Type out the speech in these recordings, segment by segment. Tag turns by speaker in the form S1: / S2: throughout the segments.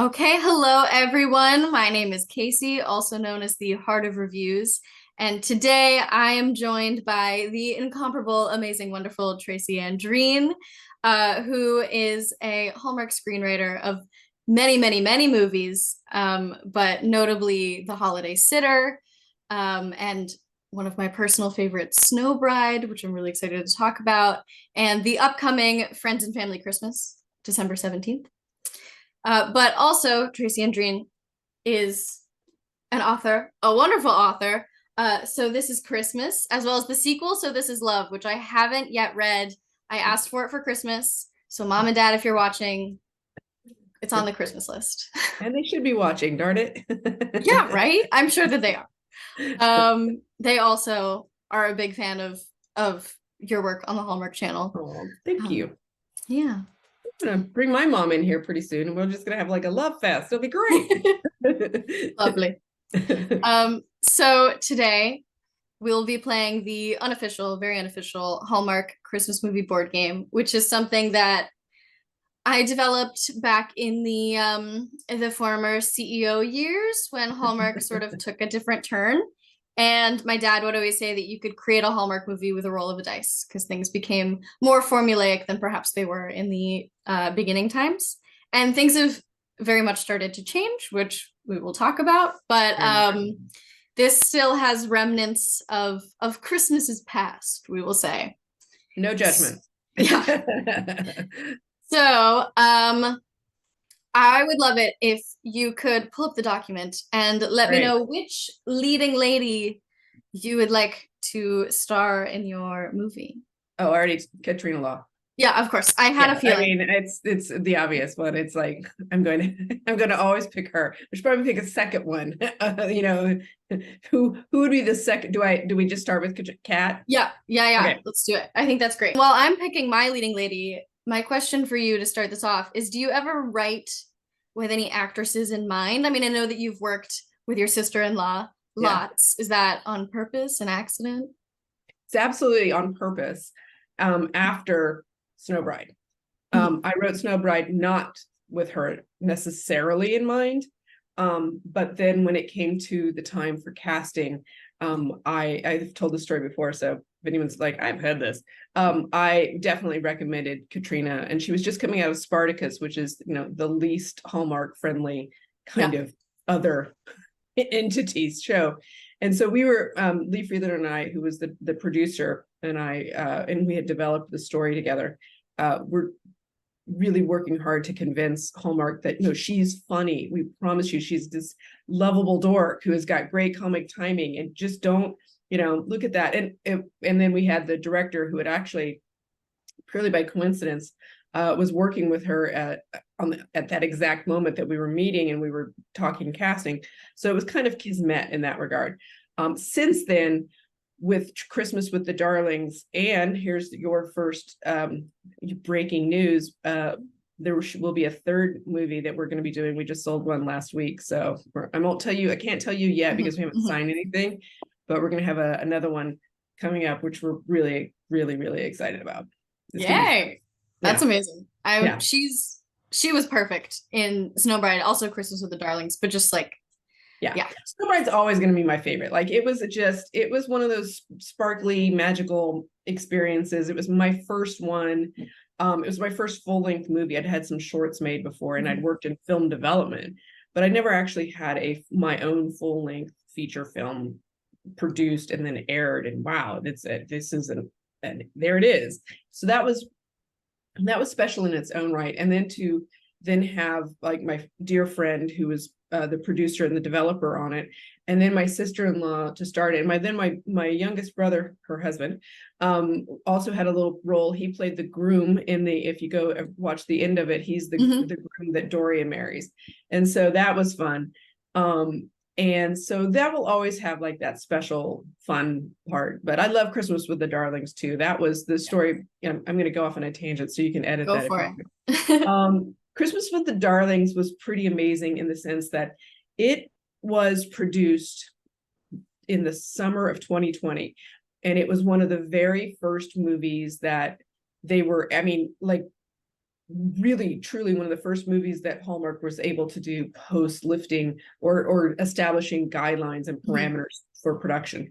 S1: Okay, hello everyone. My name is Casey, also known as the Heart of Reviews. And today I am joined by the incomparable, amazing, wonderful Tracy Andreen, who is a Hallmark screenwriter of many, many, many movies, but notably The Holiday Sitter, and one of my personal favorites, Snow Bride, which I'm really excited to talk about, and the upcoming Friends and Family Christmas, December 17th. But also, Tracy Andreen is an author, a wonderful author. So this is Christmas, as well as the sequel. So this is Love, which I haven't yet read. I asked for it for Christmas. So mom and dad, if you're watching, it's on the Christmas list.
S2: And they should be watching, darn it.
S1: Yeah, right? I'm sure that they are. They also are a big fan of your work on the Hallmark Channel.
S2: Oh, thank you.
S1: Yeah.
S2: I'm gonna bring my mom in here pretty soon, and we're just gonna have like a love fest. It'll be great.
S1: Lovely. So today we'll be playing the unofficial, very unofficial Hallmark Christmas movie board game, which is something that I developed back in the former CEO years when Hallmark sort of took a different turn. And my dad would always say that you could create a Hallmark movie with a roll of a dice because things became more formulaic than perhaps they were in the beginning times. And things have very much started to change, which we will talk about. But this still has remnants of Christmases past, we will say.
S2: No judgment.
S1: Yeah. So, I would love it if you could pull up the document and let me know which leading lady you would like to star in your movie.
S2: Oh, already Katrina Law.
S1: Yeah, of course. I had a feeling.
S2: I mean, it's the obvious one. It's like I'm going to always pick her. I should probably pick a second one. Who would be the second? Do we just start with Kat?
S1: Yeah.
S2: Okay.
S1: Let's do it. I think that's great. Well, I'm picking my leading lady. My question for you to start this off is, do you ever write with any actresses in mind? I mean, I know that you've worked with your sister-in-law lots. Is that on purpose, an accident?
S2: It's absolutely on purpose. After Snow Bride, I wrote Snow Bride not with her necessarily in mind, but then when it came to the time for casting, I've told the story before, so if anyone's like, I've heard this, I definitely recommended Katrina, and she was just coming out of Spartacus, which is the least Hallmark friendly kind of other entities show. And so we were, Lee Friedlander and I, who was the producer, and and we had developed the story together. We're really working hard to convince Hallmark that she's funny. We promise you, she's this lovable dork who has got great comic timing, and just don't look at that. And then we had the director who had actually, purely by coincidence, was working with her at that exact moment that we were meeting and we were talking casting. So it was kind of kismet in that regard. Since then, with Christmas with the Darlings, and here's your first breaking news, there will be a third movie that we're going to be doing. We just sold one last week, so I can't tell you yet because we haven't signed anything, but we're going to have another one coming up, which we're really, really, really excited about.
S1: Yay! That's amazing. She was perfect in Snow Bride, also Christmas with the Darlings, but just like
S2: Snow Bride's always going to be my favorite. Like it was one of those sparkly, magical experiences. It was my first one. It was my first full-length movie. I'd had some shorts made before, and I'd worked in film development, but I never actually had my own full-length feature film produced and then aired. And wow, and there it is. So that was special in its own right. And then to have like my dear friend who was the producer and the developer on it, and then my sister-in-law to start it. And my youngest brother, her husband, also had a little role. He played the groom if you go watch the end of it, he's the groom that Doria marries. And so that was fun. And so that will always have like that special fun part. But I love Christmas with the Darlings too. That was the story. I'm going to go off on a tangent so you can edit that.
S1: Go for it.
S2: Christmas with the Darlings was pretty amazing in the sense that it was produced in the summer of 2020. And it was one of the very first movies that they were, I mean, like really truly one of the first movies that Hallmark was able to do post lifting or establishing guidelines and parameters for production.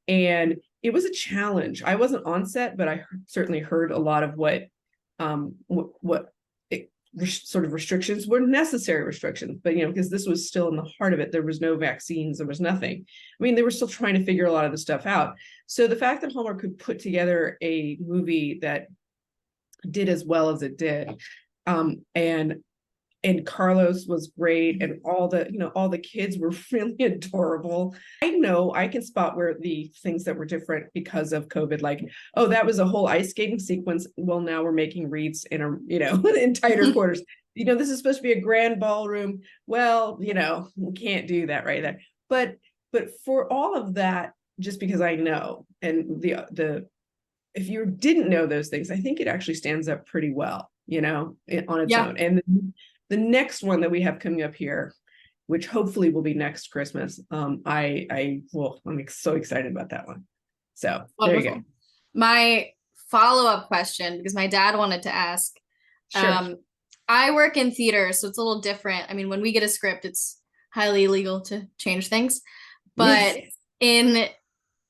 S2: And it was a challenge. I wasn't on set, but I certainly heard a lot of what sort of restrictions were necessary restrictions, but because this was still in the heart of it, there was no vaccines, there was nothing. I mean, they were still trying to figure a lot of the stuff out. So the fact that Hallmark could put together a movie that did as well as it did, and Carlos was great, and all the kids were really adorable. I know I can spot where the things that were different because of COVID, like, oh, that was a whole ice skating sequence. Well, now we're making reeds in in tighter quarters. This is supposed to be a grand ballroom. Well, we can't do that right there. But for all of that, just because I know, and the if you didn't know those things, I think it actually stands up pretty well, on its own. And the next one that we have coming up here, which hopefully will be next Christmas, I'm so excited about that one. So Wonderful. There you go.
S1: My follow-up question, because my dad wanted to ask,
S2: sure.
S1: I work in theater, so it's a little different. I mean, when we get a script, it's highly illegal to change things, but yes. In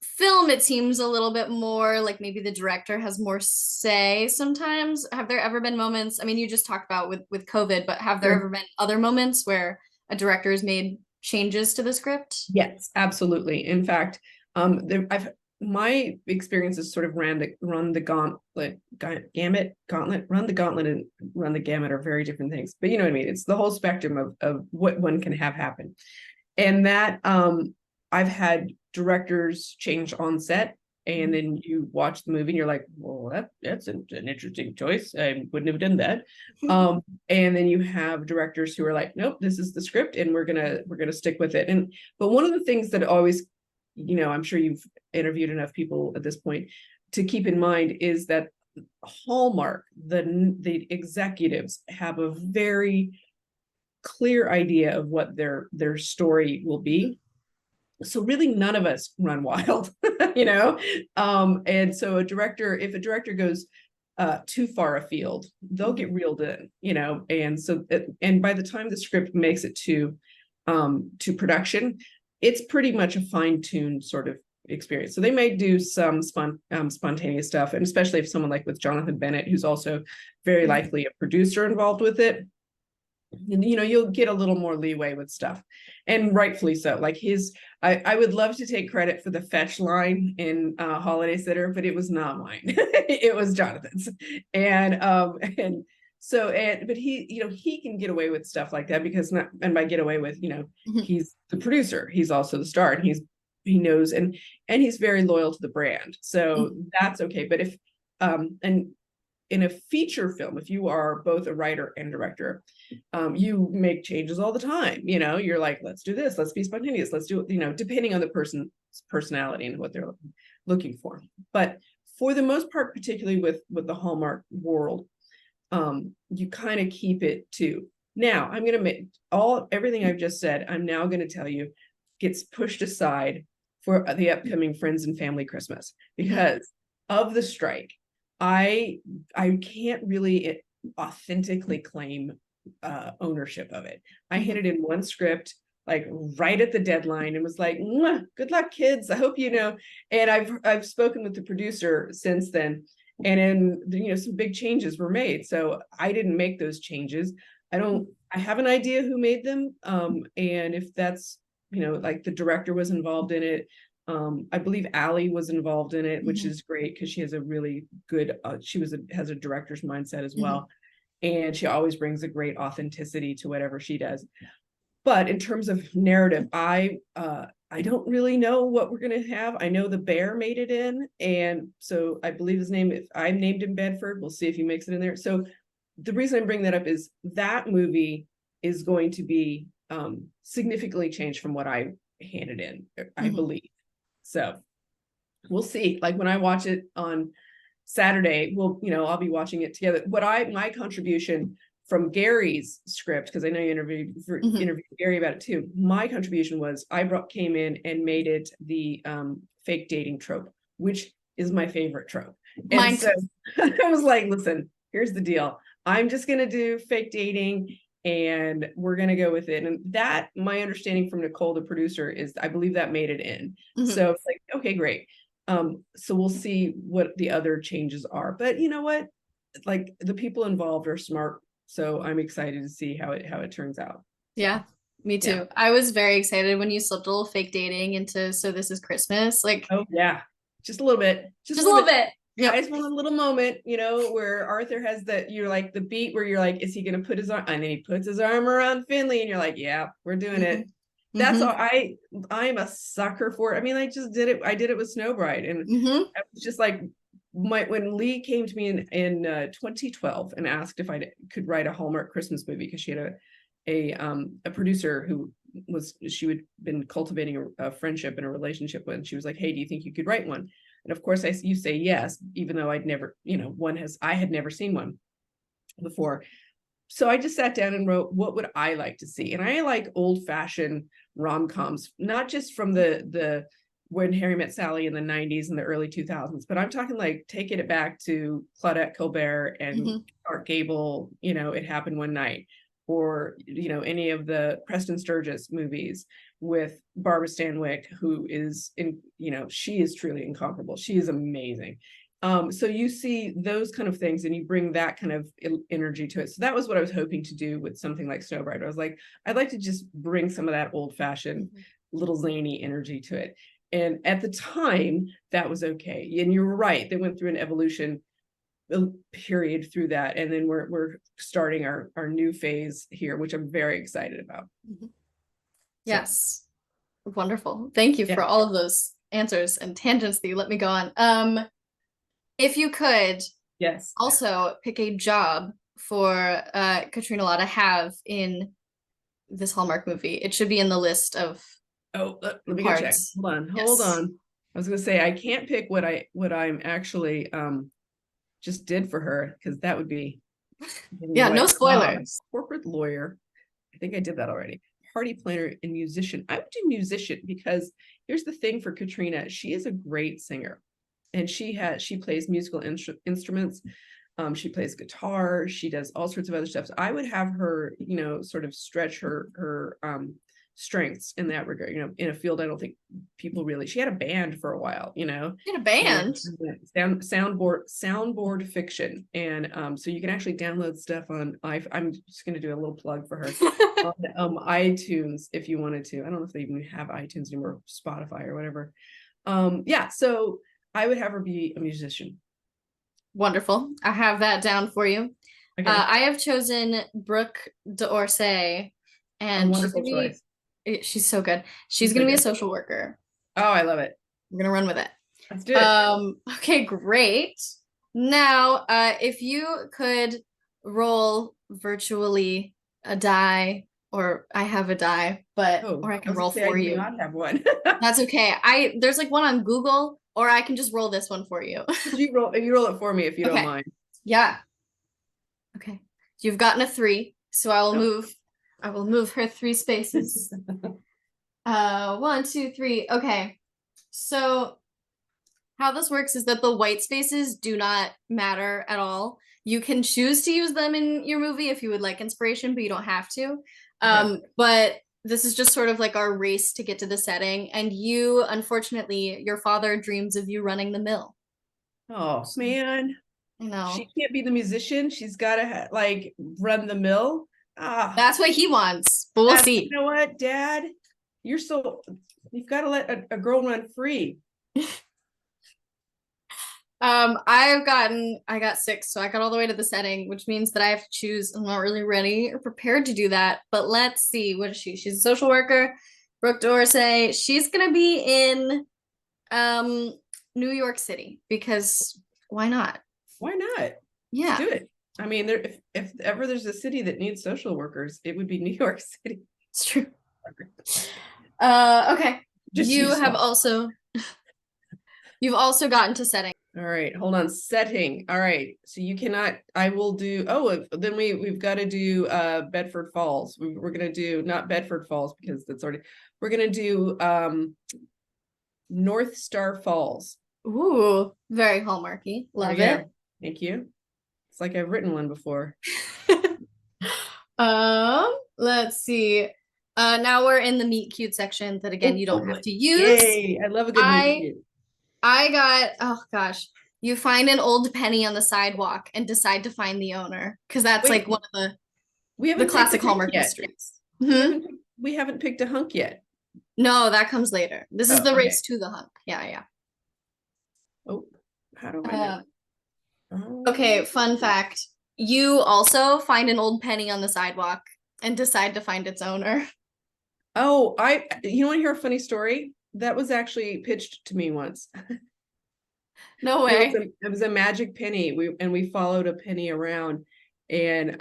S1: film, it seems a little bit more like maybe the director has more say sometimes. Have there ever been moments, I mean, you just talked about with COVID, but have there ever been other moments where a director has made changes to the script?
S2: Yes, absolutely. In fact, my experiences sort of run the gauntlet, and run the gamut are very different things, but you know what I mean? It's the whole spectrum of what one can have happen. And that, I've had directors change on set, and then you watch the movie and you're like, well, that's an interesting choice. I wouldn't have done that. And then you have directors who are like, nope, this is the script and we're gonna stick with it. But one of the things that always, I'm sure you've interviewed enough people at this point to keep in mind is that Hallmark, the executives have a very clear idea of what their story will be. So really none of us run wild, and so if a director goes too far afield, they'll get reeled in, and by the time the script makes it to production, it's pretty much a fine-tuned sort of experience. So they may do some spontaneous stuff, and especially if someone like with Jonathan Bennett, who's also very likely a producer involved with it, you'll get a little more leeway with stuff, and rightfully so. Like I would love to take credit for the fetch line in Holiday Sitter, but it was not mine. It was Jonathan's, but he can get away with stuff like that because by get away with, he's the producer, he's also the star, and he knows, and he's very loyal to the brand, so that's okay. But if and in a feature film, if you are both a writer and director, you make changes all the time. You're like, let's do this, let's be spontaneous, let's do it, depending on the person's personality and what they're looking for. But for the most part, particularly with the Hallmark world, you kind of keep it to. Now, I'm going to make everything I've just said, I'm now going to tell you, gets pushed aside for the upcoming Friends and Family Christmas because of the strike. I can't really authentically claim ownership of it. I handed in one script like right at the deadline and was like, good luck, kids. I hope and I've spoken with the producer since then, and then some big changes were made. So I didn't make those changes. I have an idea who made them, and if that's like the director was involved in it. I believe Allie was involved in it, which is great because she has a really good, has a director's mindset as well. And she always brings a great authenticity to whatever she does. But in terms of narrative, I don't really know what we're going to have. I know the bear made it in. And so I believe his name, if I named him Bedford, we'll see if he makes it in there. So the reason I'm bringing that up is that movie is going to be significantly changed from what I handed in, I believe. So we'll see. Like when I watch it on Saturday, I'll be watching it together. My contribution from Gary's script, because I know you interviewed Gary about it too. My contribution was came in and made it the fake dating trope, which is my favorite trope. And so I was like, listen, here's the deal. I'm just going to do fake dating and we're going to go with it. And that, my understanding from Nicole, the producer, is I believe that made it in. So it's like, okay, great. So we'll see what the other changes are. But you know what? Like the people involved are smart. So I'm excited to see how it turns out. So,
S1: Yeah, me too.
S2: yeah.
S1: I was very excited when you slipped a little fake dating into So This Is Christmas. Like,
S2: Oh yeah. Just a little bit. Just a
S1: just a
S2: little
S1: little
S2: bit.
S1: bit.
S2: I
S1: Yep.
S2: just want a little moment, you know, where Arthur has that, you're like the beat where you're like, is he going to put his arm, and then he puts his arm around Finley and you're like, yeah, we're doing it. That's all. I'm a sucker for it. I mean, I just did it. I did it with Snow Bride, and I was just like, when Lee came to me in 2012 and asked if I could write a Hallmark Christmas movie, because she had a producer who she had been cultivating a friendship and a relationship with, and she was like, hey, do you think you could write one? And of course you say yes, even though I'd never, I had never seen one before. So I just sat down and wrote, what would I like to see? And I like old fashioned rom-coms, not just from the when Harry Met Sally in the 90s and the early 2000s, but I'm talking like taking it back to Claudette Colbert and Clark Gable, It Happened One Night, or, any of the Preston Sturges movies with Barbara Stanwyck, who is she is truly incomparable. She is amazing. So you see those kind of things and you bring that kind of energy to it. So that was what I was hoping to do with something like Snow Bride. I was like, I'd like to just bring some of that old fashioned little zany energy to it. And at the time that was okay. And you're right. They went through an evolution period through that. And then we're starting our new phase here, which I'm very excited about.
S1: Yes. Wonderful. Thank you for all of those answers and tangents that you let me go on. If you could also pick a job for Katrina Law to have in this Hallmark movie, it should be in the list of
S2: let me go check. Hold on. I was gonna say I can't pick what I'm actually just did for her, because that would be
S1: no spoilers.
S2: Corporate lawyer. I think I did that already. Party planner and musician. I would do musician, because here's the thing for Katrina. She is a great singer. And she plays musical instruments. She plays guitar. She does all sorts of other stuff. So I would have her, sort of stretch her strengths in that regard. In a field I don't think people really. She had a band for a while. She
S1: had a band.
S2: Soundboard fiction, and so you can actually download stuff on. I'm just going to do a little plug for her on iTunes if you wanted to. I don't know if they even have iTunes anymore, Spotify or whatever. So I would have her be a musician.
S1: Wonderful. I have that down for you.
S2: Okay.
S1: I have chosen Brooke D'Orsay, and she's so good. She's going to be a social worker.
S2: Oh, I love it.
S1: We're going to run with it.
S2: Let's do it.
S1: Okay, great. Now, if you could roll virtually a die, or I have a die, or I can roll for you.
S2: I do not have one.
S1: That's okay. There's like one on Google, or I can just roll this one for you.
S2: You roll it for me if you don't mind.
S1: Yeah. Okay. You've gotten a 3, so I will move her 3 spaces. 1, 2, 3. Okay. So how this works is that the white spaces do not matter at all. You can choose to use them in your movie if you would like inspiration, but you don't have to. But this is just sort of like our race to get to the setting. And you, unfortunately, your father dreams of you running the mill.
S2: Oh, man.
S1: I know.
S2: She can't be the musician. She's got to run the mill.
S1: That's what he wants, but we'll see.
S2: You know what, Dad? You've got to let a girl run free.
S1: I got 6, so I got all the way to the setting, which means that I have to choose. I'm not really ready or prepared to do that, but let's see. What is she? She's a social worker. Brooke D'Orsay. She's gonna be in New York City, because why not?
S2: Why not?
S1: Yeah.
S2: Let's do it. I mean, if ever there's a city that needs social workers, it would be New York City.
S1: It's true. Okay. You've also gotten to setting.
S2: All right, hold on. Setting. All right. So you cannot, I will do, then we've got to do Bedford Falls. We're going to do not Bedford Falls, because that's already, we're going to do North Star Falls.
S1: Ooh, very Hallmarky. Love it.
S2: Thank you. It's like I've written one before.
S1: Let's see. Now we're in the meet cute section that again you don't have
S2: Oh,
S1: to use.
S2: yay! I love a good meet
S1: I
S2: cute.
S1: I got, oh gosh, you find an old penny on the sidewalk and decide to find the owner because that's like
S2: Wait,
S1: one of
S2: we
S1: the
S2: haven't picked a
S1: classic
S2: hunk
S1: Hallmark
S2: yet.
S1: mysteries.
S2: We
S1: Hmm.
S2: haven't we haven't picked a hunk yet.
S1: No, that comes later. This is
S2: Oh,
S1: the
S2: okay.
S1: race to the hunk. Yeah, yeah.
S2: Oh, how do I know?
S1: Uh, okay, fun fact. You also find an old penny on the sidewalk and decide to find its owner.
S2: Oh, you want to hear a funny story? That was actually pitched to me once.
S1: No
S2: There was
S1: way.
S2: it was a magic penny. We followed a penny around, and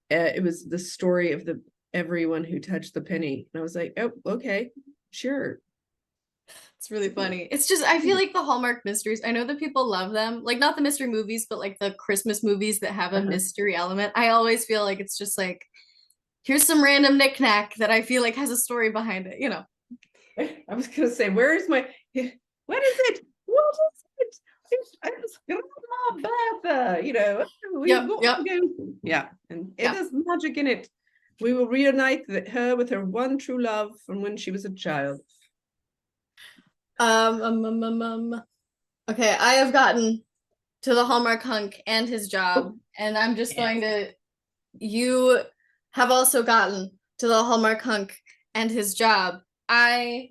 S2: it was the story of the everyone who touched the penny. And I was like, oh, okay, sure.
S1: It's really funny. It's just, I feel like the Hallmark mysteries, I know that people love them, like not the mystery movies, but like the Christmas movies that have a
S2: Uh-huh.
S1: mystery element. I always feel like it's just like, here's some random knickknack that I feel like has a story behind it, you know?
S2: I was gonna say, where is my what is it? What is it? It's Grandma Bertha, we've
S1: Yep,
S2: got
S1: yep,
S2: to go. Yeah, and it
S1: yeah.
S2: has magic in it. We will reunite her with her one true love from when she was a child.
S1: Um, um, um, um, um. Okay, I have gotten to the Hallmark hunk and his job,
S2: Oh,
S1: and I'm just
S2: yes.
S1: going to, you have also gotten to the Hallmark hunk and his job. I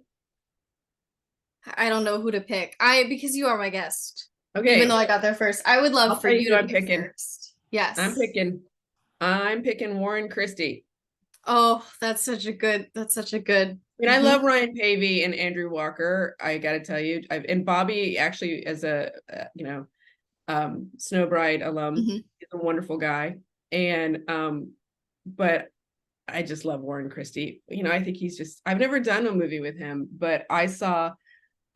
S1: I don't know who to pick. Because you are my guest. Even though
S2: Okay,
S1: I got there first. I would love
S2: I'll
S1: for
S2: tell you
S1: you
S2: who
S1: to
S2: I'm
S1: pick
S2: picking.
S1: first.
S2: I'm
S1: Yes.
S2: picking. I'm picking Warren Christie.
S1: Oh, that's such a good.
S2: I
S1: Mhm.
S2: love Ryan Pavey and Andrew Walker. I got to tell you, and Bobby actually as a Snow Bride alum.
S1: Mhm.
S2: He's a wonderful guy. And but I just love Warren Christie. I think I've never done a movie with him, but I saw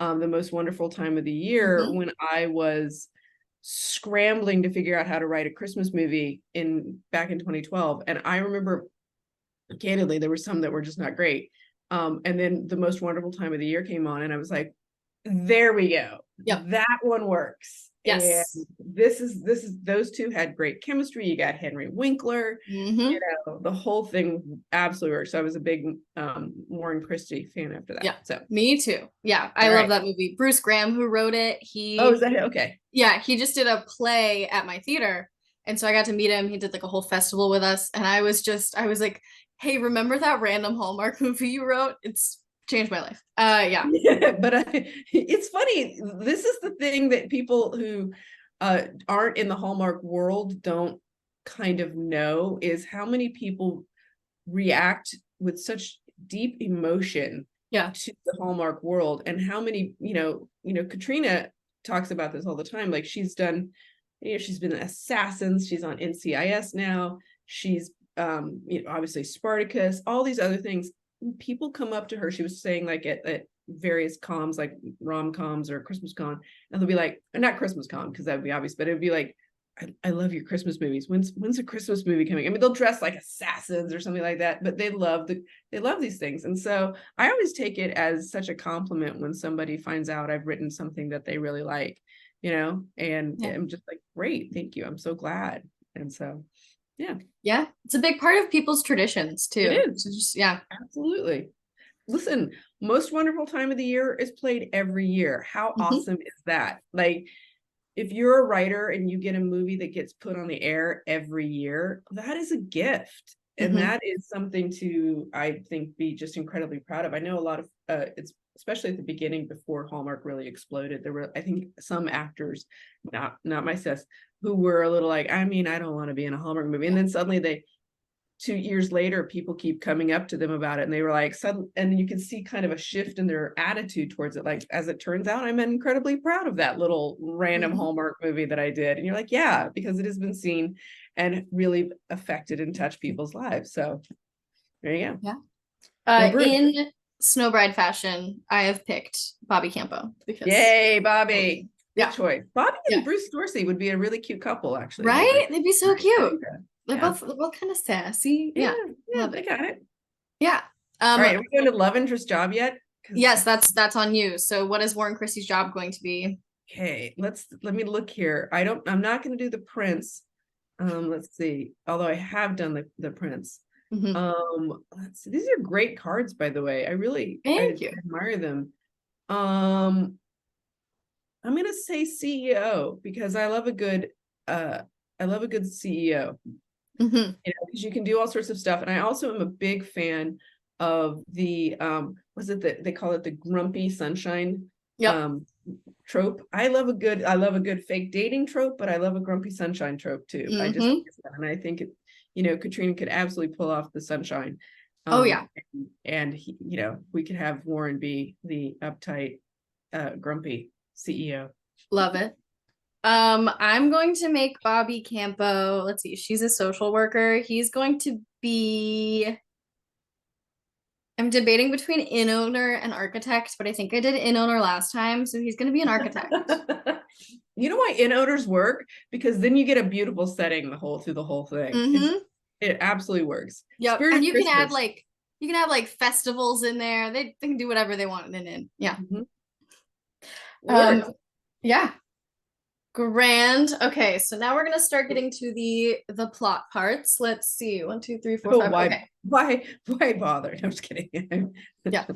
S2: The Most Wonderful Time of the Year
S1: Mhm.
S2: when I was scrambling to figure out how to write a Christmas movie in back in 2012. And I remember candidly, there were some that were just not great. And then The Most Wonderful Time of the Year came on, and I was like, there we go.
S1: Yep.
S2: That one works. And
S1: Yes.
S2: this is those two had great chemistry. You got Henry Winkler,
S1: Mhm.
S2: the whole thing absolutely works. So I was a big Warren Christie fan after that.
S1: Yeah.
S2: So
S1: Me too. Yeah, I
S2: all
S1: love
S2: right.
S1: that movie. Bruce Graham, who wrote it,
S2: Oh, is that it? Okay.
S1: yeah, he just did a play at my theater. And so I got to meet him. He did like a whole festival with us. And I was like, hey, remember that random Hallmark movie you wrote? It's changed my life. Yeah.
S2: Yeah, but it's funny. This is the thing that people who aren't in the Hallmark world don't kind of know is how many people react with such deep emotion
S1: Yeah.
S2: to the Hallmark world, and how many, Katrina talks about this all the time. Like she's done, she's been Assassins, she's on NCIS now, she's obviously Spartacus, all these other things. People come up to her, she was saying, like at various comms, like rom-coms or Christmas con, and they'll be like, not Christmas con because that would be obvious, but it would be like, I love your Christmas movies. When's a Christmas movie coming? I mean, they'll dress like assassins or something like that, but they love these things. And so I always take it as such a compliment when somebody finds out I've written something that they really like, and
S1: Yeah.
S2: I'm just like, great, thank you. I'm so glad. And so, yeah,
S1: Yeah. It's a big part of people's traditions
S2: it
S1: too.
S2: is.
S1: So just, yeah.
S2: Absolutely. Listen, Most Wonderful Time of the Year is played every year. How
S1: Mhm.
S2: awesome is that? Like, if you're a writer and you get a movie that gets put on the air every year, that is a gift. And
S1: Mhm.
S2: that is something to, I think, be just incredibly proud of. I know a lot of, it's especially at the beginning before Hallmark really exploded. There were, I think, some actors, not my sis, who were a little like, I mean, I don't want to be in a Hallmark movie. And
S1: Yeah.
S2: then suddenly 2 years later, people keep coming up to them about it, and they were like, sudden, and you can see kind of a shift in their attitude towards it. Like, as it turns out, I'm incredibly proud of that little random
S1: Mhm.
S2: Hallmark movie that I did. And you're like, yeah, because it has been seen and really affected and touched people's lives. So there you go.
S1: Yeah.
S2: Well, Bruce,
S1: In Snow Bride fashion, I have picked Bobby Campo because
S2: yay, Bobby. Good
S1: yeah,
S2: choice. Bobby and
S1: yeah.
S2: Bruce Dorsay would be a really cute couple, actually.
S1: Right? They'd be so
S2: Right.
S1: cute.
S2: Yeah.
S1: They're both kind of sassy.
S2: Yeah.
S1: Yeah.
S2: Yeah.
S1: Love
S2: They
S1: it.
S2: got it.
S1: Yeah.
S2: All right. Are we going to love interest job yet? Because
S1: Yes, that's on you. So what is Warren Christie's job going to be?
S2: Okay, let me look here. I'm not going to do the prince. Let's see. Although I have done the prince.
S1: Mhm.
S2: Let's see. These are great cards, by the way. I
S1: Thank you.
S2: admire them. Um, I'm gonna say CEO because I love a good CEO.
S1: Mhm.
S2: You know, because you can do all sorts of stuff. And I also am a big fan of the was it that they call it the grumpy sunshine
S1: Yep.
S2: um trope. I love a good fake dating trope, but I love a grumpy sunshine trope too. I just think
S1: Mhm.
S2: it's fun. And I think it, you know, Katrina could absolutely pull off the sunshine.
S1: Oh yeah.
S2: And he, you know, we could have Warren be the uptight, grumpy CEO.
S1: Love it. I'm going to make Bobby Campo. Let's see. She's a social worker. He's going to be. I'm debating between inn owner and architect, but I think I did inn owner last time, so he's going to be an architect.
S2: You know why inn owners work? Because then you get a beautiful setting through the whole thing.
S1: Mm-hmm.
S2: It absolutely works.
S1: Yep.
S2: Spirit
S1: And
S2: of Christmas.
S1: you can have like festivals in there. They can do whatever they want in an inn. Yeah.
S2: Mhm. It
S1: Um,
S2: works.
S1: yeah. Grand. Okay, so now we're gonna start getting to the plot parts. Let's see. One, two, three, four,
S2: Oh,
S1: five. Okay.
S2: why bother? No, I'm just kidding.
S1: Yeah.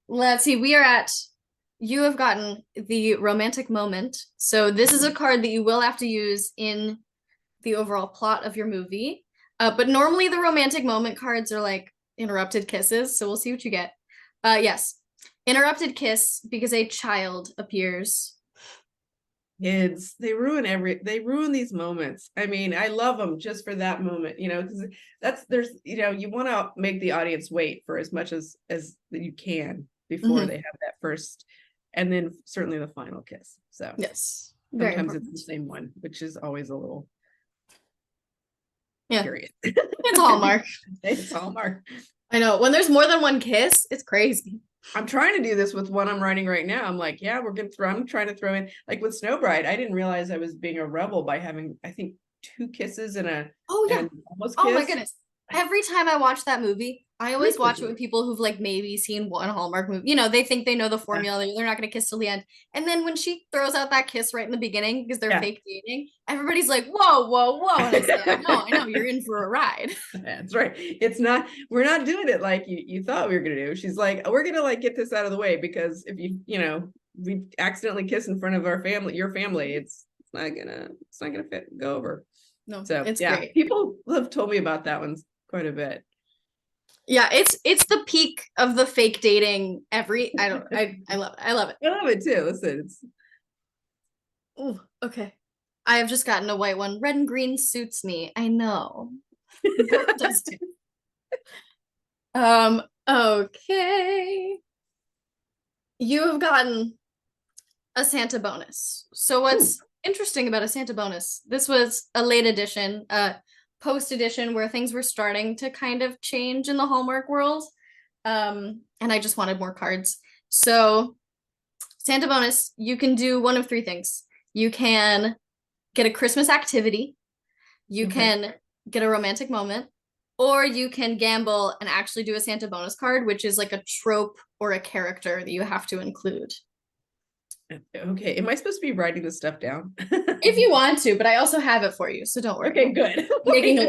S1: Let's see. You have gotten the romantic moment. So this is a card that you will have to use in the overall plot of your movie. But normally the romantic moment cards are like interrupted kisses. So we'll see what you get. Yes. Interrupted kiss because a child appears.
S2: Kids, they ruin these moments. I mean, I love them just for that moment, you know, because you know, you want to make the audience wait for as much as you can before
S1: Mhm.
S2: they have that first, and then certainly the final kiss. So
S1: Yes. Very
S2: sometimes it's
S1: important.
S2: the same one, which is always a little
S1: Yeah.
S2: period.
S1: It's Hallmark.
S2: It's Hallmark.
S1: I know. When there's more than one kiss, it's crazy.
S2: I'm trying to do this with one I'm writing right now. I'm like, yeah, I'm trying to throw in, like with Snowbride, I didn't realize I was being a rebel by having, I think, two kisses
S1: Oh
S2: and
S1: yeah.
S2: an almost
S1: Oh my
S2: kiss.
S1: goodness. Every time I watch that movie, I
S2: Three
S1: always watch it
S2: kisses.
S1: with people who've like maybe seen one Hallmark movie. You know, they think they know the
S2: Yeah.
S1: formula. They're not going to kiss till the end. And then when she throws out that kiss right in the beginning because they're
S2: Yeah.
S1: fake dating, everybody's like, whoa, whoa, whoa. And I say, I know, you're in for a ride.
S2: That's right. We're not doing it like you thought we were gonna do. She's like, we're gonna like get this out of the way because if you know, we accidentally kiss in front of your family, it's not gonna go over.
S1: No,
S2: So
S1: it's
S2: yeah,
S1: great.
S2: people have told me about that one quite a bit.
S1: Yeah, it's the peak of the fake dating I love it. I love it.
S2: I love it too. Listen, it's
S1: Ooh, okay. I have just gotten a white one. Red and green suits me. I know. Brooke does too. Okay. You have gotten a Santa bonus. So
S2: ooh,
S1: what's interesting about a Santa bonus? This was a late edition, post edition where things were starting to kind of change in the Hallmark world. And I just wanted more cards. So Santa bonus, you can do one of three things. You can get a Christmas activity, you
S2: okay.
S1: can get a romantic moment, or you can gamble and actually do a Santa bonus card, which is like a trope or a character that you have to include.
S2: Okay. Am I supposed to be writing this stuff down?
S1: If you want to, but I also have it for you, so don't worry.
S2: Okay, good.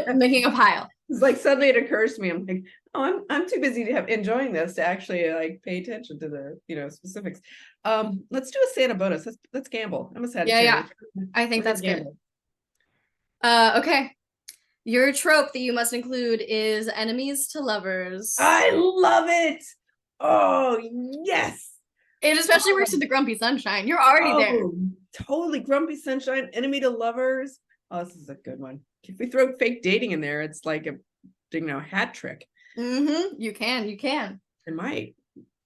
S1: I'm making a pile.
S2: It's like suddenly it occurs to me, I'm like, oh, I'm too busy to have enjoying this to actually like pay attention to the, you know, specifics. Let's do a Santa bonus. Let's gamble. I'm a
S1: Yeah, yeah.
S2: Sagittarius.
S1: I think
S2: We're gonna
S1: that's good.
S2: gamble.
S1: Okay. Your trope that you must include is enemies to lovers.
S2: I love it. Oh yes.
S1: It especially works
S2: Oh,
S1: with the grumpy sunshine. You're already there.
S2: oh, totally. Grumpy Sunshine, enemy to lovers. Oh, this is a good one. If we throw fake dating in there, it's like a, you know, hat trick.
S1: Mm-hmm. You can.
S2: It might.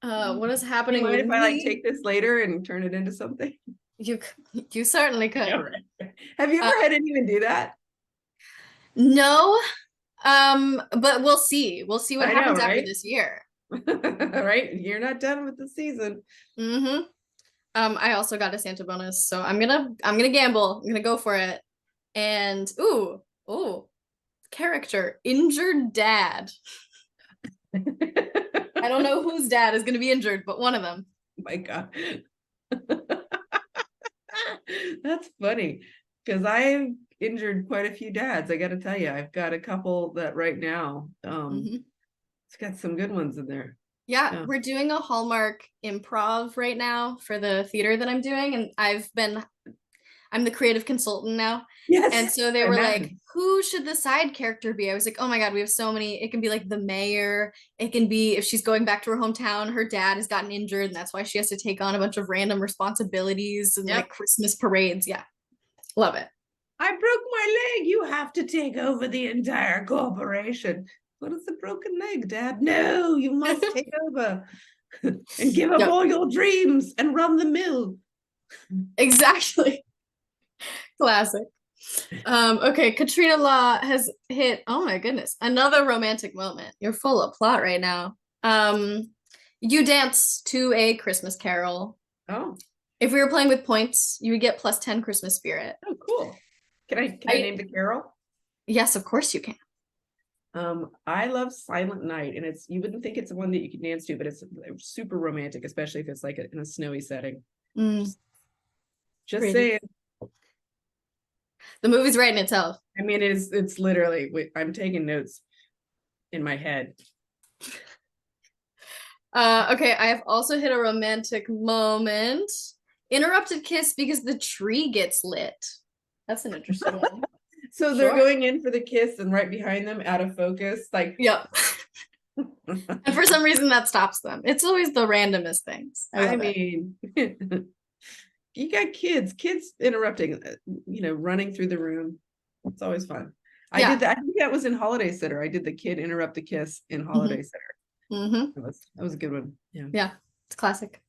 S1: What is
S2: Do you
S1: happening
S2: mind
S1: with
S2: if I like
S1: me?
S2: take this later and turn it into something?
S1: You you certainly could.
S2: Yeah, right. Have you
S1: Uh,
S2: ever had anyone do that?
S1: no, but we'll see. We'll see what
S2: I know,
S1: happens after
S2: right?
S1: this year.
S2: Right? You're not done with the season.
S1: Mm-hmm. I also got a Santa bonus, so I'm gonna gamble. I'm gonna go for it. And ooh, character injured dad. I don't know whose dad is gonna be injured, but one of them.
S2: My God. That's funny because I've injured quite a few dads. I got to tell you, I've got a couple that right now,
S1: Mhm.
S2: it's got some good ones in there.
S1: Yeah,
S2: Yeah.
S1: we're doing a Hallmark improv right now for the theater that I'm doing, and I'm the creative consultant now. And
S2: Yes,
S1: so they
S2: I
S1: were like,
S2: imagine.
S1: who should the side character be? I was like, oh my God, we have so many. It can be like the mayor. It can be if she's going back to her hometown, her dad has gotten injured, and that's why she has to take on a bunch of random responsibilities and like
S2: Yep.
S1: Christmas parades. Yeah, love it.
S2: I broke my leg. You have to take over the entire corporation. What is a broken leg, Dad? No, you must take over and give up
S1: Yep,
S2: all your dreams and run the mill.
S1: exactly. Classic. Okay, Katrina Law has hit, oh my goodness, another romantic moment. You're full of plot right now. You dance to a Christmas Carol.
S2: Oh,
S1: If we were playing with points, you would get plus 10 Christmas spirit.
S2: oh, cool. Can I
S1: I
S2: name the carol?
S1: Yes, of course you can.
S2: I love Silent Night, and it's you wouldn't think it's one that you could dance to, but it's super romantic, especially if it's like in a snowy setting.
S1: Mm,
S2: Just
S1: pretty.
S2: saying.
S1: The movie's writing itself.
S2: I mean, it's literally. I'm taking notes in my head.
S1: Okay, I have also hit a romantic moment. Interrupted kiss because the tree gets lit. That's an interesting one.
S2: So they're
S1: Sure.
S2: going in for the kiss, and right behind them, out of focus, like.
S1: Yep. And for some reason that stops them. It's always the randomest things. I
S2: I
S1: love it.
S2: mean, you got kids interrupting, running through the room. It's always fun. I
S1: Yeah.
S2: did that. I think that was in Holiday Sitter. I did the kid interrupt the kiss in Holiday Sitter.
S1: Mm-hmm.
S2: That was a good one. Yeah.
S1: Yeah, it's classic.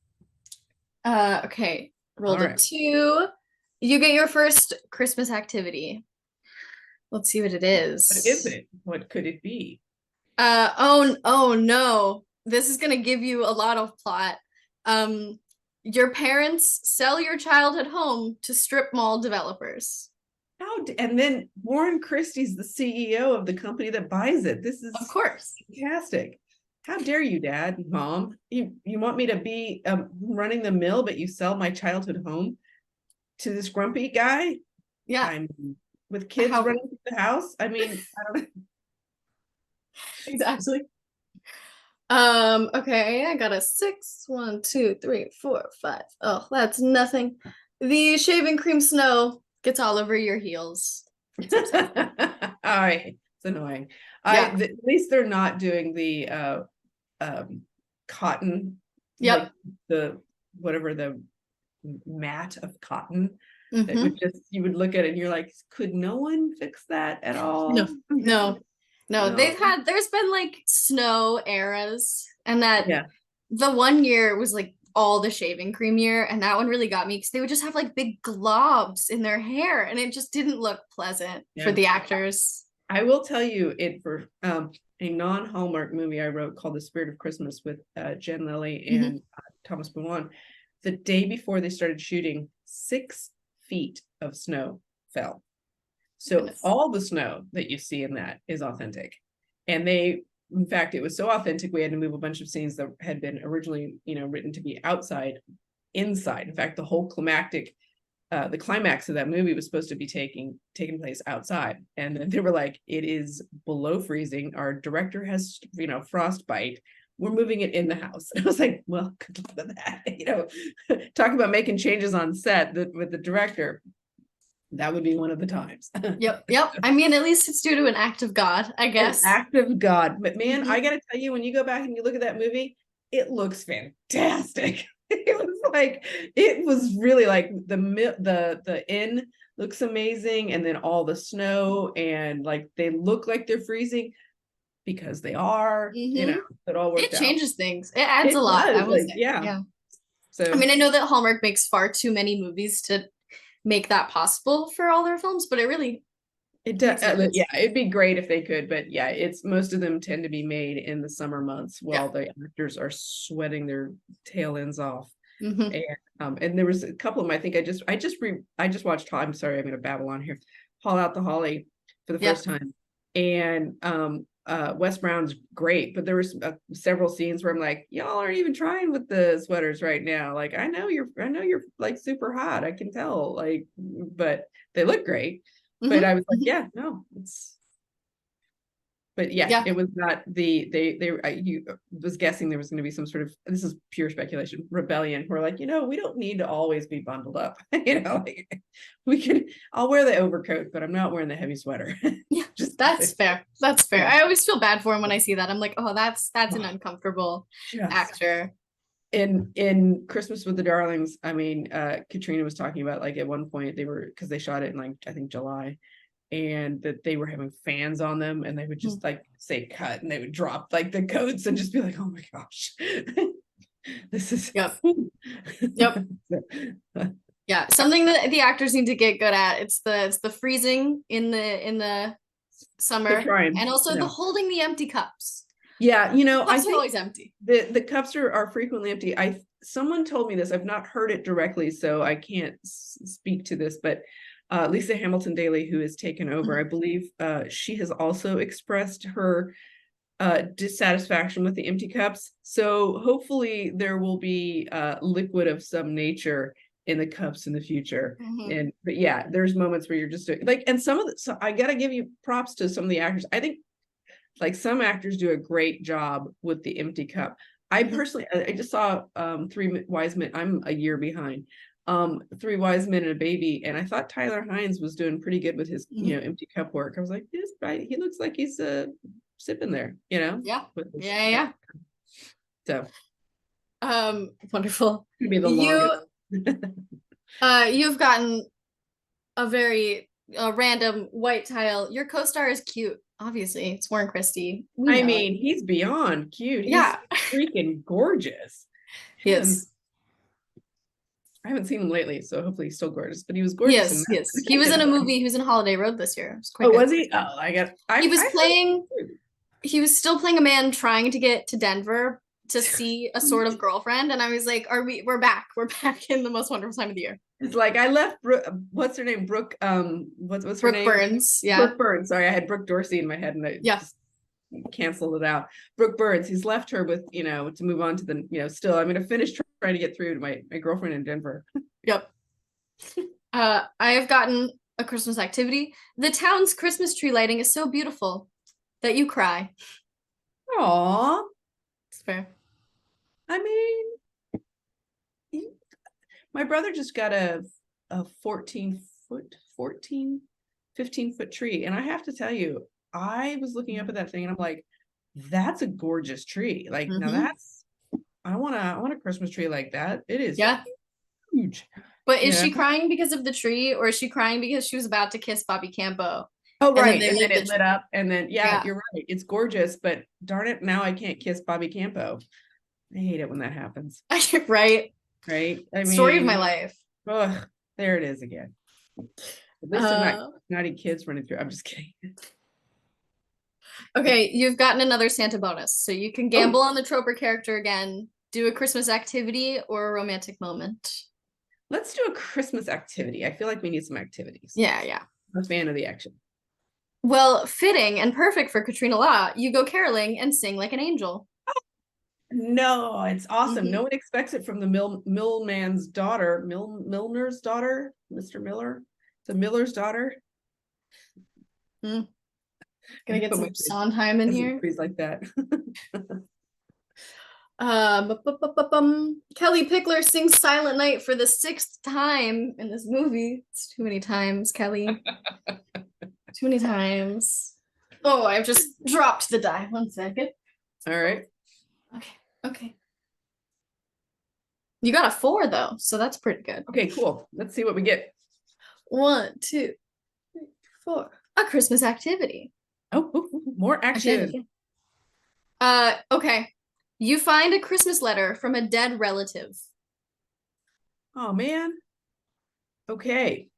S1: Okay.
S2: All
S1: Rolled a
S2: right.
S1: 2. You get your first Christmas activity. Let's see what it
S2: What is
S1: is.
S2: it? What could it be?
S1: Oh no. This is gonna give you a lot of plot. Um, your parents sell your child at home to strip mall developers.
S2: And then Warren Christie's the CEO of the company that buys it. This
S1: Of
S2: is
S1: course.
S2: fantastic. How dare you, Dad, Mom? You want me to be running the mill, but you sell my childhood home to this grumpy guy?
S1: Yeah.
S2: I'm with kids
S1: How
S2: running through the house. I mean, I don't know.
S1: exactly. Okay, I got a 6. 1, 2, 3, 4, 5. Oh, that's nothing. The shaving cream snow gets all over your heels. It's upsetting.
S2: All right, it's annoying.
S1: Yeah.
S2: At least they're not doing the cotton, like
S1: Yep.
S2: the whatever the mat of cotton that
S1: Mm-hmm.
S2: would just you would look at it and you're like, could no one fix that at
S1: No,
S2: all?
S1: no, no.
S2: No.
S1: There's been like snow eras, and that
S2: Yeah.
S1: the one year was like all the shaving cream year, and that one really got me because they would just have like big globs in their hair, and it just didn't look pleasant for
S2: Yeah.
S1: the actors.
S2: I will tell you it for a non-Hallmark movie I wrote called The Spirit of Christmas with Jen Lilly
S1: Mhm.
S2: and Thomas Beaumont. The day before they started shooting, 6 feet of snow fell. So
S1: Goodness.
S2: all the snow that you see in that is authentic. And in fact, it was so authentic, we had to move a bunch of scenes that had been originally, written to be outside, inside. In fact, the climax of that movie was supposed to be taking place outside, and then they were like, it is below freezing, our director has frostbite, we're moving it in the house. I was like, well, good luck with that. Talk about making changes on set with the director, that would be one of the times.
S1: Yep, yep. I mean, at least it's due to an act of God, I
S2: An
S1: guess.
S2: act of God. But man,
S1: Mhm.
S2: I gotta tell you, when you go back and you look at that movie, it looks fantastic. It was really like the inn looks amazing, and then all the snow, and like they look like they're freezing because they are,
S1: Mhm.
S2: it all
S1: It
S2: worked out.
S1: changes things. It adds a
S2: It
S1: lot, I
S2: does,
S1: will
S2: like,
S1: say.
S2: yeah.
S1: Yeah. I
S2: So
S1: mean, I know that Hallmark makes far too many movies to make that possible for all their films, but it really
S2: it does,
S1: makes a difference.
S2: yeah, it'd be great if they could, but yeah, it's most of them tend to be made in the summer months
S1: Yeah.
S2: while the actors are sweating their tail ends off.
S1: Mhm.
S2: And there was a couple of them. I think I just watched. I'm sorry, I'm going to babble on here. Haul Out the Holly for the
S1: Yeah.
S2: first time, and Wes Brown's great, but there was several scenes where I'm like, y'all aren't even trying with the sweaters right now. Like, I know you're like super hot. I can tell, like, but they look great. But I was like, yeah, no, it's. But yeah, it was not you was guessing there was going to be some sort of, this is pure speculation, rebellion. We're like, we don't need to always be bundled up. Like, I'll wear the overcoat, but I'm not wearing the heavy sweater.
S1: Yeah, that's fair. That's fair. Yeah. I always feel bad for him when I see that. I'm like, oh, that's an uncomfortable actor.
S2: In Christmas with the Darlings, I mean, Katrina was talking about, like, at one point because they shot it in, like, I think July, and that they were having fans on them, and they would just like say cut, and they would drop like the coats and just be like, oh my gosh. This is
S1: yep. Yeah, something that the actors need to get good at. It's the freezing in the summer, and also the holding the empty cups.
S2: Yeah,
S1: I think always empty.
S2: The cups are frequently empty. Someone told me this. I've not heard it directly, so I can't speak to this, but Lisa Hamilton Daly, who has taken over, I believe, she has also expressed her dissatisfaction with the empty cups. So hopefully there will be liquid of some nature in the cups in the future. But yeah, there's moments where you're just like, and so I gotta give you props to some of the actors. I think, like, some actors do a great job with the empty cup. I personally, I just saw Three Wise Men. I'm a year behind. Three Wise Men and a Baby, and I thought Tyler Hynes was doing pretty good with his empty cup work. I was like, yes, right, he looks like he's sipping there,
S1: yeah.
S2: So
S1: wonderful.
S2: Be the
S1: you've gotten a very random white tile. Your co-star is cute, obviously. It's Warren Christie.
S2: I mean, he's beyond cute. He's freaking gorgeous.
S1: Yes.
S2: I haven't seen him lately, so hopefully he's still gorgeous. But he was gorgeous.
S1: Yes. He was in a movie. He was in Holiday Road this year. It was
S2: quite good. Was he? Oh,
S1: he was still playing a man trying to get to Denver to see a sort of girlfriend, and I was like, we're back in the most wonderful time of the year.
S2: It's like, I left what's her name, Brooke, what's her
S1: Brooke
S2: name?
S1: Burns. Yeah,
S2: Brooke Burns. Sorry, I had Brooke D'Orsay in my head, and I just canceled it out. Brooke Burns, he's left her with, to move on to the, still I'm going to finish trying to get through to my girlfriend in Denver.
S1: Yep. I have gotten a Christmas activity. The town's Christmas tree lighting is so beautiful that you cry.
S2: Aww.
S1: It's fair.
S2: I mean, my brother just got a 15 foot tree, and I have to tell you, I was looking up at that thing and I'm like, that's a gorgeous tree. Like, now I want a Christmas tree like that. It is huge.
S1: But is she crying because of the tree, or is she crying because she was about to kiss Bobby Campo?
S2: Oh, right. And then it lit up, and then you're right. It's gorgeous, but darn it, now I can't kiss Bobby Campo. I hate it when that happens.
S1: Right.
S2: I mean,
S1: story of my life.
S2: Ugh, there it is again. At least I'm not naughty kids running through. I'm just kidding.
S1: Okay, you've gotten another Santa bonus, so you can gamble on the Troper character again, do a Christmas activity or a romantic moment.
S2: Let's do a Christmas activity. I feel like we need some activities.
S1: Yeah.
S2: I'm a fan of the action.
S1: Well, fitting and perfect for Katrina Law, you go caroling and sing like an angel.
S2: No, it's awesome. No one expects it from the Milner's daughter, Mr. Miller. The Miller's daughter.
S1: Gonna get some Sondheim in here.
S2: Please, like that.
S1: Kelly Pickler sings Silent Night for the 6th time in this movie. It's too many times, Kelly. Too many times. Oh, I've just dropped the die. 1 second.
S2: All right.
S1: Okay. You got a 4 though, so that's pretty good.
S2: Okay, cool. Let's see what we get.
S1: 1, 2, 3, 4. A Christmas activity.
S2: Oh, more action.
S1: Okay. You find a Christmas letter from a dead relative.
S2: Oh man. Okay.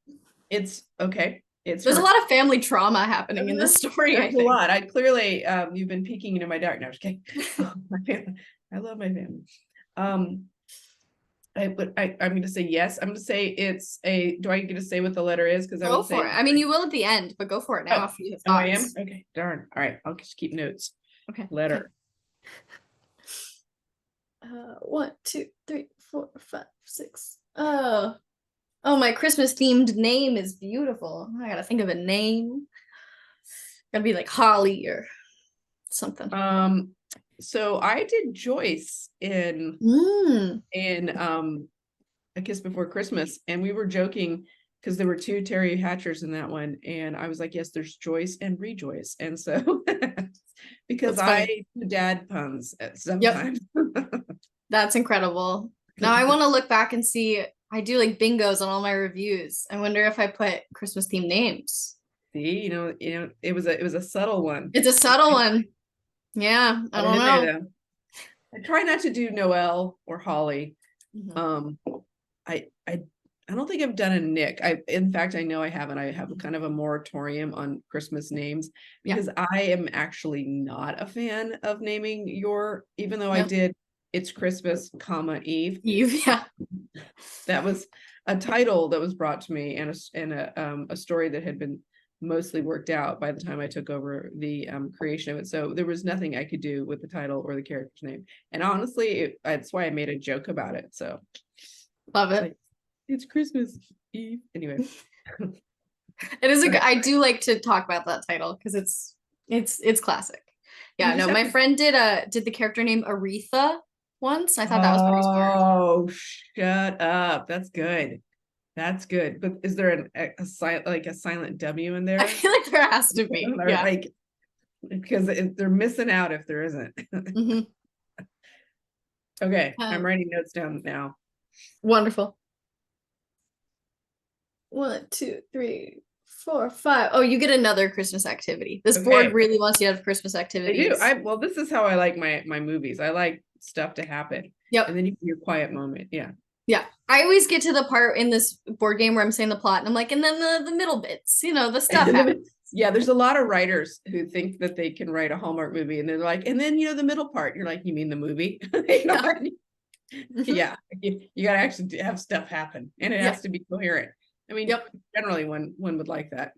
S2: There's
S1: a lot of family trauma happening in this story.
S2: There's a lot. I clearly you've been peeking into my dark. No, I'm just kidding. My family. I love my family. I'm going to say yes. I'm going to say it's a. Do I get to say what the letter is? Because I
S1: Go
S2: would
S1: for
S2: say.
S1: it. I mean, you will at the end, but go for it now
S2: Oh,
S1: if you have
S2: oh, I am.
S1: thoughts.
S2: Okay, darn. All right, I'll just keep notes.
S1: Okay. Okay.
S2: Letter.
S1: One, two, three, four, five, six. Oh, my Christmas themed name is beautiful. I gotta think of a name. Gotta be like Holly or something.
S2: So I did Joyce
S1: Mm.
S2: in A Kiss Before Christmas, and we were joking because there were two Terry Hatchers in that one, and I was like, yes, there's Joyce and Rejoice, and so because
S1: That's
S2: I
S1: funny.
S2: do dad puns
S1: Yep,
S2: sometimes.
S1: that's incredible. Now I want to look back and see. I do like bingos on all my reviews. I wonder if I put Christmas themed names.
S2: See, it was a subtle one.
S1: It's a subtle one. Yeah, I
S2: Got it
S1: don't
S2: in there
S1: know.
S2: though. I try not to do Noel or Holly.
S1: Mhm.
S2: Um, I I I don't think I've done a Nick. In fact, I know I haven't. I have kind of a moratorium on Christmas names
S1: Yeah,
S2: because I am actually not a fan of naming even though I
S1: yeah.
S2: did It's Christmas, comma Eve.
S1: Eve, yeah.
S2: That was a title that was brought to me, and a story that had been mostly worked out by the time I took over the creation of it. So there was nothing I could do with the title or the character's name. And honestly, that's why I made a joke about it. So
S1: Love
S2: it's
S1: it.
S2: like, it's Christmas Eve. Anyway.
S1: It is a good,
S2: Okay.
S1: I do like to talk about that title because it's classic.
S2: You
S1: Yeah,
S2: just
S1: no,
S2: have
S1: my
S2: to.
S1: friend did the character name Aretha once. I thought that was pretty smart.
S2: Oh, shut up. That's good. That's good. But is there a silent W in
S1: I
S2: there?
S1: feel like there has to be.
S2: Or
S1: Yeah.
S2: like, because they're missing out if there isn't.
S1: Hmm.
S2: Okay, I'm writing notes down now.
S1: Wonderful. One, two, three, four, five. Oh, you get another Christmas activity. This board
S2: Okay,
S1: really wants you to have Christmas
S2: I do.
S1: activities.
S2: Well, this is how I like my movies. I like stuff to happen, and
S1: Yep.
S2: then you your quiet moment. Yeah.
S1: Yeah. I always get to the part in this board game where I'm saying the plot and I'm like, and then the middle bits, the stuff happens.
S2: Yeah, there's a lot of writers who think that they can write a Hallmark movie, and they're like, and then the middle part. You're like, you mean the movie?
S1: Yeah.
S2: Yeah, you got to actually have stuff happen, and it has
S1: Yep.
S2: to be coherent. I mean,
S1: Yep.
S2: generally, one would like that.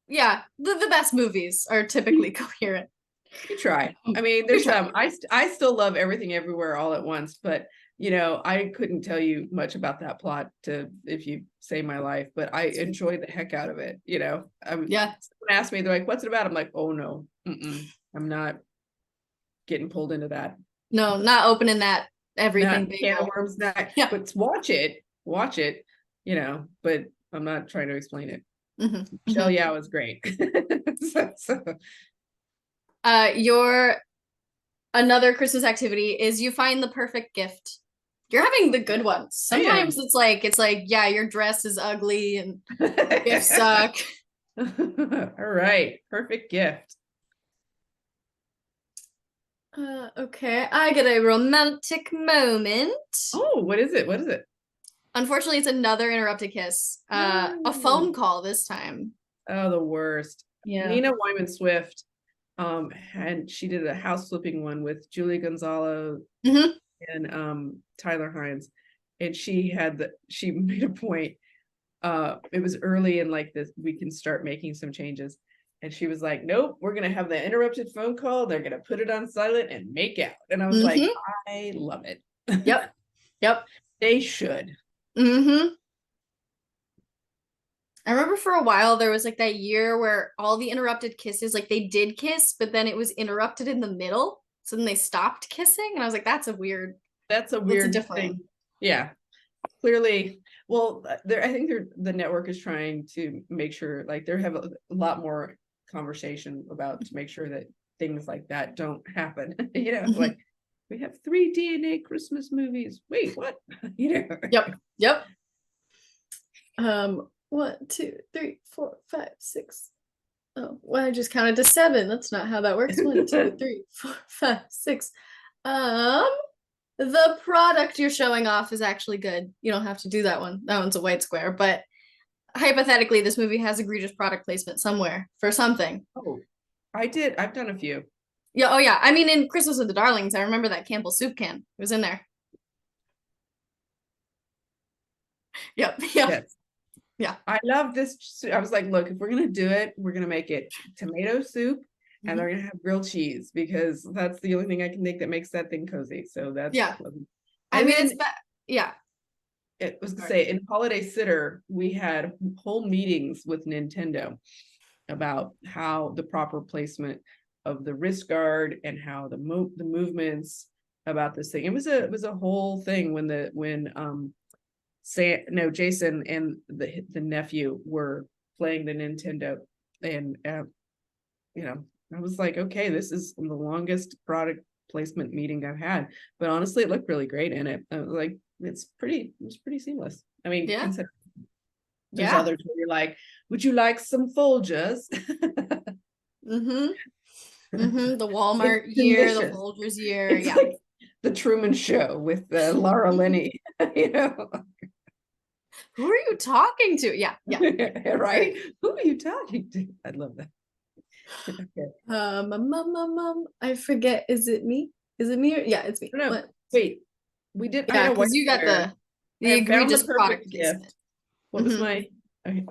S1: Yeah. The best movies are typically coherent.
S2: You try. I mean,
S1: We
S2: there's
S1: try.
S2: I still love Everything Everywhere All at Once, but I couldn't tell you much about that plot to if you say my life, but I enjoyed the heck out of it.
S1: Yeah.
S2: Someone asked me, they're like, "What's it about?" I'm like, "Oh no, I'm not getting pulled into that.
S1: No, not opening that everything
S2: Not can of
S1: bagel.
S2: worms, not,
S1: Yeah.
S2: but watch it, but I'm not trying to explain it.
S1: Hmm.
S2: Michelle
S1: Hmm.
S2: Yao is great. So,
S1: Your another Christmas activity is you find the perfect gift. You're having the good ones.
S2: I am.
S1: Sometimes it's like, yeah, your dress is ugly and gifts suck.
S2: All right, perfect gift.
S1: Okay, I get a romantic moment.
S2: Oh, what is it? What is it?
S1: Unfortunately, it's another interrupted kiss. A
S2: No.
S1: phone call this time.
S2: Oh, the worst.
S1: Yeah.
S2: Nina Wyman Swift, and she did a house flipping one with Julie Gonzalo
S1: Hmm.
S2: and Tyler Hines, and she made a point. It was early in like this, we can start making some changes. And she was like, nope, we're gonna have the interrupted phone call. They're gonna put it on silent and make out. And I was like,
S1: Hmm.
S2: I love it.
S1: Yep. Yep.
S2: They should.
S1: Hmm. I remember for a while there was like that year where all the interrupted kisses, like they did kiss, but then it was interrupted in the middle. So then they stopped kissing. And I was like,
S2: That's a
S1: that's a
S2: weird
S1: different
S2: thing.
S1: one.
S2: Yeah. Clearly, well, I think the network is trying to make sure like they have a lot more conversation about to make sure that things like that don't happen.
S1: Mhm.
S2: Like we have 3 DNA Christmas movies. Wait, what?
S1: Yep. Yep. One, two, three, four, five, six. Oh, well, I just counted to seven. That's not how that works. One, two, three, four, five, six. Um, the product you're showing off is actually good. You don't have to do that one. That one's a white square, but hypothetically, this movie has egregious product placement somewhere for something.
S2: Oh, I've done a few.
S1: Yeah, oh yeah. I mean, in Christmas with the Darlings, I remember that Campbell soup can. It was in there. Yep. Yeah.
S2: Yes.
S1: Yeah.
S2: I love this soup. I was like, look, if we're gonna do it, we're gonna make it tomato soup and
S1: Mhm.
S2: they're gonna have grilled cheese because that's the only thing I can think that makes that thing cozy. So that's
S1: Yeah. I
S2: and
S1: mean,
S2: then
S1: yeah.
S2: it was to
S1: Sorry.
S2: say in Holiday Sitter, we had whole meetings with Nintendo about how the proper placement of the wrist guard and how the movements about this thing. It was a whole thing when Jason and the nephew were playing the Nintendo, and I was like, okay, this is the longest product placement meeting I've had, but honestly, it looked really great in it. I was like, it's pretty seamless. I mean,
S1: Yeah.
S2: there's
S1: Yeah.
S2: others where you're like, would you like some Folgers?
S1: Mm-hmm. Mm-hmm. The
S2: It's
S1: Walmart year, the
S2: delicious.
S1: Folgers year.
S2: It's
S1: Yeah.
S2: like the Truman Show with Laura Linney, you know,
S1: Who are you talking to? Yeah. Yeah.
S2: right? Who are you talking to? I love that. Okay.
S1: I forget. Is it me? Is it me? Yeah, it's me.
S2: No,
S1: What?
S2: wait, I had
S1: Yeah,
S2: a white
S1: because you got
S2: square. I
S1: the
S2: have found the
S1: egregious
S2: perfect
S1: product placement.
S2: gift. What was
S1: Hmm.
S2: my, okay.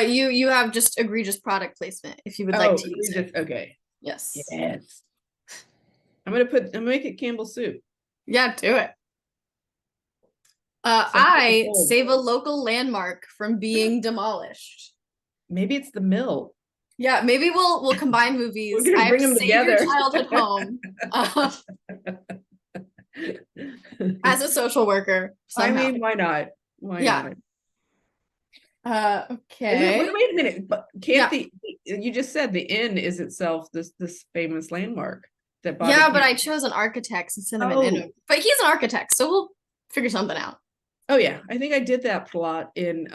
S1: You have just egregious product placement if you would like
S2: Oh,
S1: to use
S2: we
S1: it.
S2: just, okay.
S1: Yes.
S2: Yes. I'm gonna make it Campbell soup.
S1: Yeah, do it.
S2: Something
S1: I
S2: cold.
S1: save a local landmark from being demolished.
S2: Maybe it's the mill.
S1: Yeah, maybe we'll combine
S2: We're
S1: movies.
S2: gonna
S1: I have
S2: bring
S1: to
S2: them
S1: save your
S2: together.
S1: childhood home as a social worker
S2: I
S1: somehow.
S2: mean, why not? Why
S1: Yeah.
S2: not? Is it,
S1: Okay.
S2: wait a minute, but can't
S1: Yeah.
S2: the, you just said the inn is itself this famous landmark that Bobby
S1: Yeah, but
S2: can't.
S1: I chose an architect instead of an
S2: Oh,
S1: but he's an architect, so we'll figure something out.
S2: oh yeah. I think I did that plot in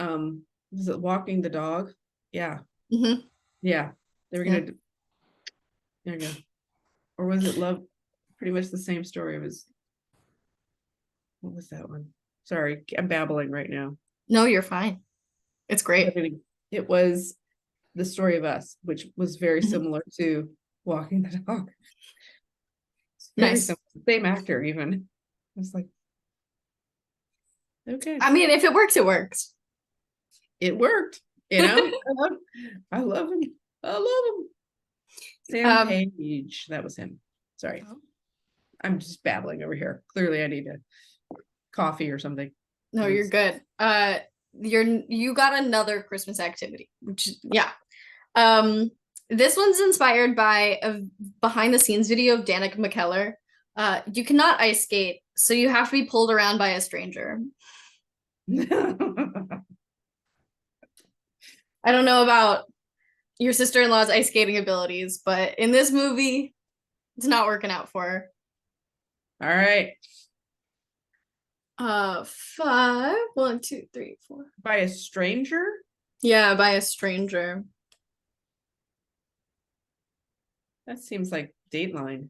S2: was it Walking the Dog? Yeah.
S1: Hmm.
S2: Yeah. They were
S1: Yeah.
S2: gonna, there you go. Or was it Love? Pretty much the same story. It was, what was that one? Sorry, I'm babbling right now.
S1: No, you're fine. It's great.
S2: It was The Story of Us, which was very
S1: Mhm.
S2: similar to Walking the Dog. It's very
S1: Nice.
S2: similar. Same actor, even. I was like, okay,
S1: I mean, if it works, it works.
S2: it worked. You know, I love him. I love him. Sam
S1: Um,
S2: Page, that was him. Sorry, I'm just babbling over here. Clearly, I need a coffee or something.
S1: no, you're good. You got another Christmas activity, which yeah. Um, this one's inspired by a behind the scenes video of Danica McKellar. You cannot ice skate, so you have to be pulled around by a stranger. I don't know about your sister-in-law's ice skating abilities, but in this movie, it's not working out for her.
S2: All right,
S1: Five, one, two, three, four.
S2: by a stranger.
S1: Yeah, by a stranger.
S2: That seems like Dateline.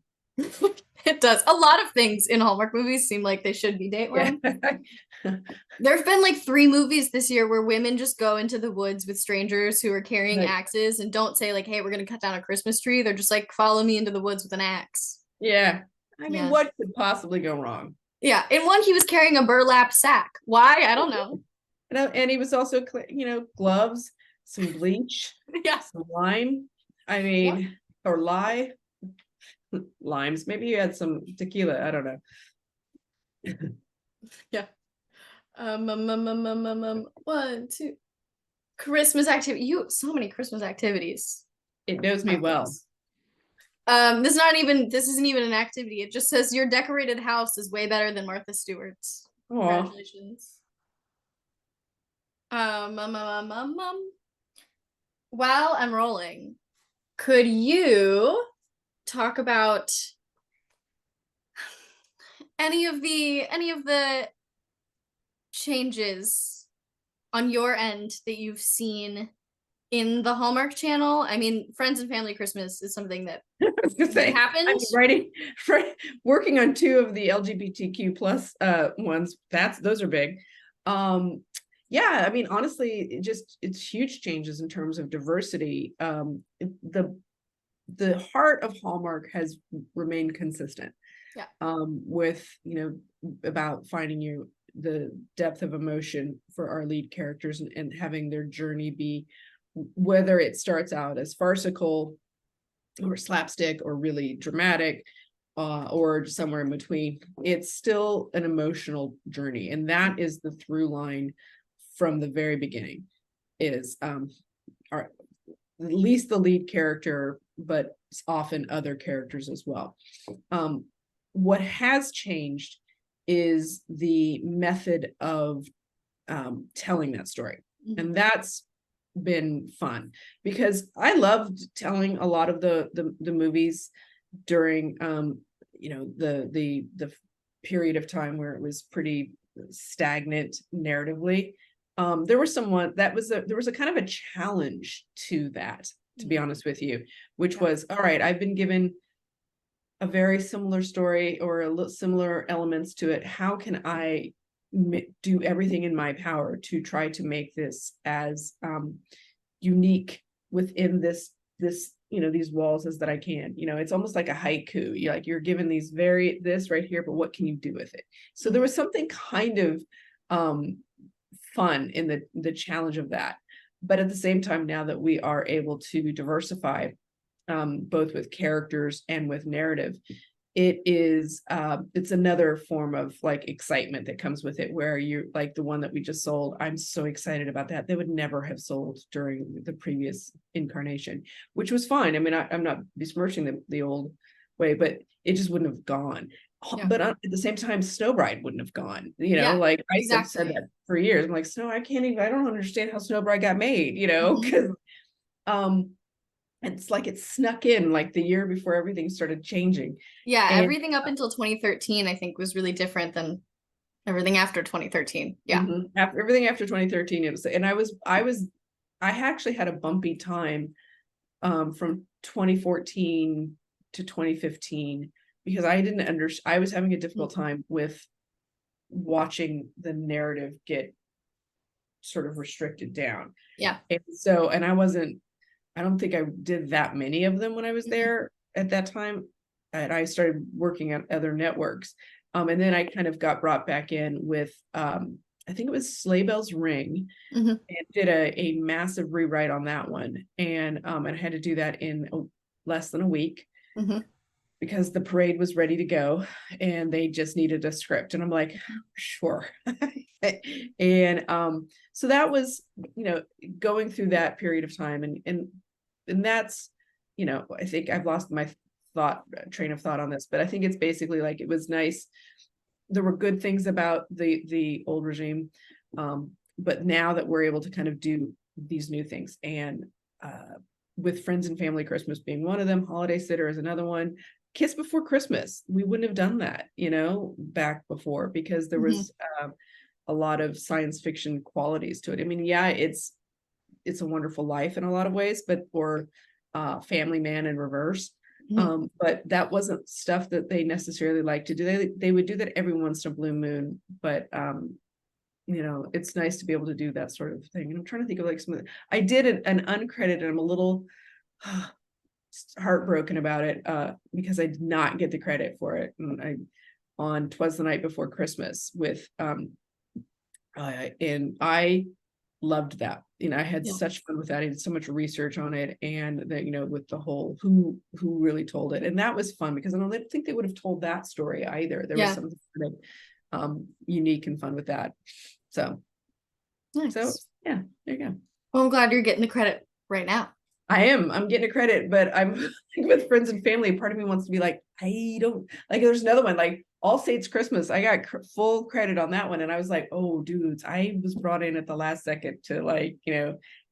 S1: It does. A lot of things in Hallmark movies seem like they should be
S2: Yeah.
S1: Dateline. There have been like 3 movies this year where women just go into the woods with strangers who are carrying
S2: Like,
S1: axes and don't say like, "Hey, we're gonna cut down a Christmas tree." They're just like, "Follow me into the woods with an axe."
S2: yeah. I mean,
S1: Yeah.
S2: what could possibly go wrong?
S1: Yeah. In one, he was carrying a burlap sack. Why? I don't know.
S2: And he was also, gloves, some bleach,
S1: Yeah.
S2: some lime. I
S1: Yeah.
S2: mean, or limes. Maybe you had some tequila. I don't know.
S1: Yeah. One, two. Christmas activity. You so many Christmas activities.
S2: It knows me well.
S1: This isn't even an activity. It just says your decorated house is way better than Martha Stewart's.
S2: Aw.
S1: Congratulations. While I'm rolling, could you talk about any of the changes on your end that you've seen in the Hallmark Channel? I mean, Friends and Family Christmas is something that
S2: I was gonna say,
S1: happened.
S2: I'm working on 2 of the LGBTQ plus ones. Those are big. Yeah, I mean, honestly, it's huge changes in terms of diversity. The heart of Hallmark has remained consistent.
S1: Yeah.
S2: With about finding the depth of emotion for our lead characters, and having their journey be, whether it starts out as farcical or slapstick or really dramatic, or somewhere in between, it's still an emotional journey. And that is the through line from the very beginning, is our, at least the lead character, but often other characters as well. What has changed is the method of telling that story. And that's been fun, because I loved telling a lot of the movies during the period of time where it was pretty stagnant narratively. There was a kind of a challenge to that, to be honest with you, which was, all right, I've been given a very similar story or similar elements to it. How can I do everything in my power to try to make this as unique within this these walls as that I can? It's almost like a haiku. You're given this right here, but what can you do with it? So there was something kind of fun in the challenge of that. But at the same time, now that we are able to diversify both with characters and with narrative, it's another form of like excitement that comes with it, where you like the one that we just sold. I'm so excited about that. They would never have sold during the previous incarnation, which was fine. I mean, I'm not besmirching the old way, but it just wouldn't have gone. Yeah. But at the same time, Snow Bride wouldn't have gone, like I said that for years. I'm like, I don't understand how Snow Bride got made, because it's like it snuck in like the year before everything started changing.
S1: Yeah, everything up until 2013, I think, was really different than everything after 2013. Yeah.
S2: Everything after 2013, it was, and I actually had a bumpy time from 2014 to 2015, because I was having a difficult time with watching the narrative get sort of restricted down.
S1: Yeah.
S2: And I don't think I did that many of them when I was there at that time. And I started working at other networks. And then I kind of got brought back in with, I think it was Sleigh Bells Ring, and did a massive rewrite on that one. And I had to do that in less than a week, because the parade was ready to go and they just needed a script. And I'm like, sure. And so that was, going through that period of time, and that's, I think I've lost my train of thought on this, but I think it's basically like, it was nice. There were good things about the old regime, but now that we're able to kind of do these new things, and with Friends and Family Christmas being one of them, Holiday Sitter is another one, Kiss Before Christmas, we wouldn't have done that, back before, because there was a lot of science fiction qualities to it. I mean, yeah, it's a Wonderful Life in a lot of ways, or Family Man in reverse. But that wasn't stuff that they necessarily like to do. They would do that every once in a blue moon, but it's nice to be able to do that sort of thing. And I'm trying to think of like I did an uncredited. I'm a little heartbroken about it, because I did not get the credit for it. And on 'Twas the Night Before Christmas with and I loved that. I had such fun with that. I did so much research on it, and that, with the whole who really told it. And that was fun, because I don't think they would have told that story either. There was something kind of unique and fun with that. So
S1: nice.
S2: So yeah, there you go.
S1: Well, I'm glad you're getting the credit right now.
S2: I'm getting a credit, but I'm with Friends and Family. Part of me wants to be like, I don't like, there's another one like All Saints Christmas. I got full credit on that one. And I was like, oh dudes, I was brought in at the last second to like,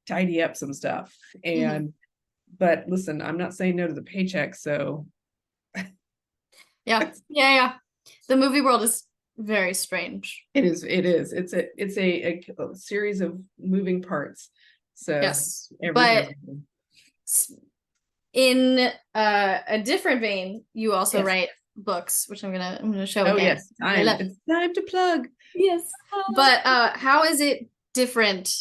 S2: tidy up some stuff. And, but listen, I'm not saying no to the paycheck. So
S1: yeah. The movie world is very strange.
S2: It is. It's a series of moving parts. So
S1: yes, but in a different vein, you also write books, which I'm gonna show.
S2: Oh again. Yes, it's time to plug.
S1: Yes, but how is it different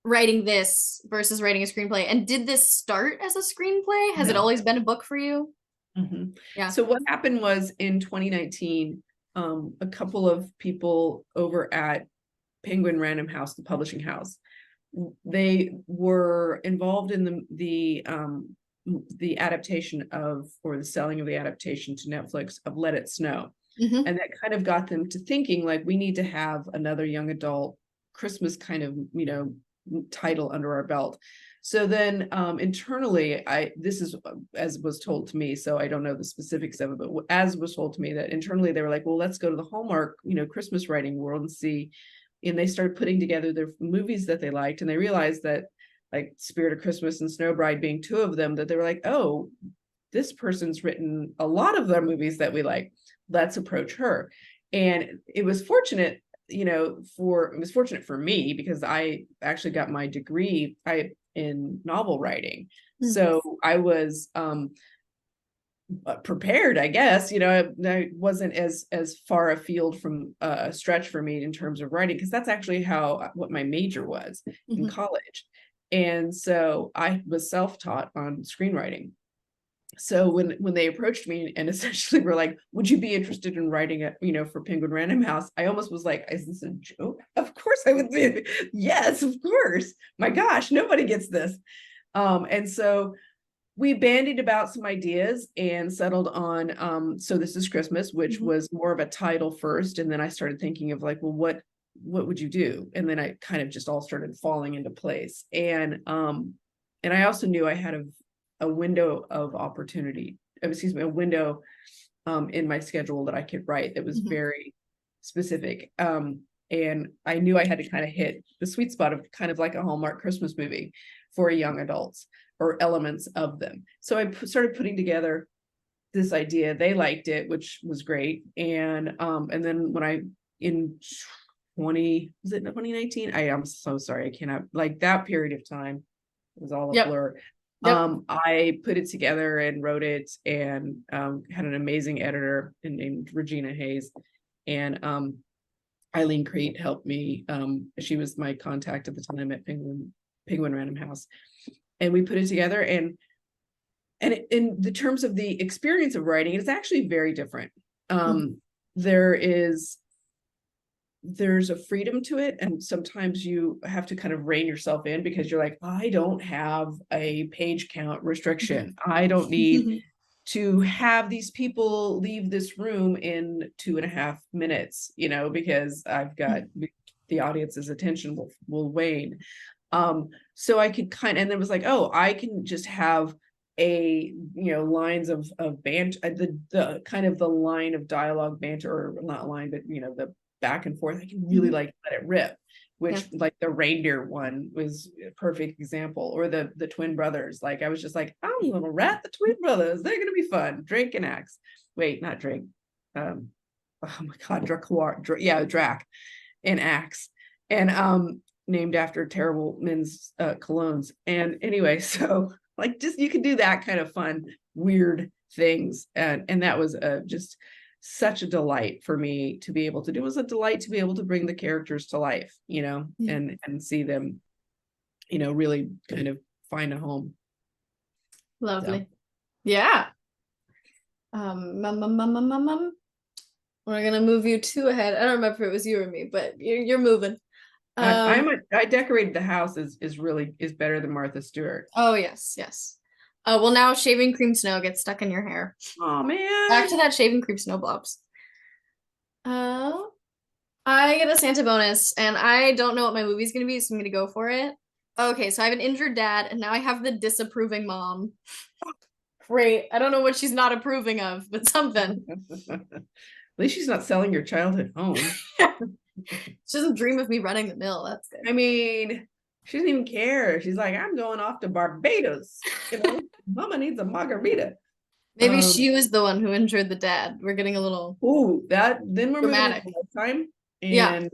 S1: writing this versus writing a screenplay? And did this start as a screenplay? Has it always been a book for you?
S2: Yeah. So what happened was in 2019, a couple of people over at Penguin Random House, the publishing house. They were involved in the adaptation of, or the selling of the adaptation to Netflix of Let It Snow.
S1: Mm-hmm.
S2: And that kind of got them to thinking, like, we need to have another young adult Christmas kind of, title under our belt. So then internally, this is as was told to me, so I don't know the specifics of it, but as was told to me, that internally they were like, well, let's go to the Hallmark, Christmas writing world and see. And they started putting together their movies that they liked, and they realized that, like Spirit of Christmas and Snow Bride being two of them, that they were like, oh, this person's written a lot of their movies that we like. Let's approach her. And it was fortunate, for me, because I actually got my degree in novel writing.
S1: Mm-hmm.
S2: So I was prepared, I guess. I wasn't as far afield from a stretch for me in terms of writing, because that's actually what my major was in
S1: Mm-hmm.
S2: college. And so I was self-taught on screenwriting. So when they approached me and essentially were like, would you be interested in writing for Penguin Random House, I almost was like, is this a joke? Of course I would be. Yes, of course. My gosh, nobody gets this. And so we bandied about some ideas and settled on So This Is Christmas, which
S1: Mm-hmm.
S2: was more of a title first. And then I started thinking of like, well, what would you do? And then I kind of just all started falling into place. And I also knew I had a window of opportunity, a window in my schedule that I could write that was
S1: Mm-hmm.
S2: very specific. And I knew I had to kind of hit the sweet spot of kind of like a Hallmark Christmas movie for young adults, or elements of them. So I started putting together this idea. They liked it, which was great. And then when in 2019? I am so sorry. I cannot, like, that period of time was all a
S1: Yep.
S2: blur.
S1: Yep.
S2: I put it together and wrote it, and had an amazing editor named Regina Hayes, and Eileen Crete helped me. She was my contact at the time at Penguin Random House, and we put it together. And in the terms of the experience of writing, it's actually very different. There's a freedom to it, and sometimes you have to kind of rein yourself in, because you're like, I don't have a page count restriction. I don't need to have these people leave this room in 2.5 minutes, because I've got the audience's attention will wane. So I could and it was like, oh, I can just have lines of banter, the kind of the line of dialogue banter, or not line, but the back and forth. I can really like let it rip, which like the reindeer one was a perfect example, or the twin brothers. Like I was just like, I'm gonna rat the twin brothers. They're gonna be fun. Drake and Axe. Wait, not Drake. Oh my God, Drac and Axe, and named after terrible men's colognes. And anyway, so like, just you can do that kind of fun, weird things, and that was just such a delight for me to be able to do. It was a delight to be able to bring the characters to life, and see them, really kind of find a home.
S1: Lovely. So. Yeah. We're gonna move you 2 ahead. I don't remember if it was you or me, but you're moving.
S2: I decorated the house is better than Martha Stewart.
S1: Oh yes. Well, now shaving cream snow gets stuck in your hair.
S2: Oh man.
S1: Back to that shaving cream snow blobs. I get a Santa bonus, and I don't know what my movie's gonna be, so I'm gonna go for it. Okay, so I have an injured dad, and now I have the disapproving mom. Great. I don't know what she's not approving of, but something.
S2: At least she's not selling your childhood home.
S1: She doesn't dream of me running the mill. That's good.
S2: I mean, she doesn't even care. She's like, I'm going off to Barbados. Mama needs a margarita.
S1: Maybe she was the one who injured the dad. We're getting a little
S2: then we're
S1: dramatic.
S2: moving Lifetime, and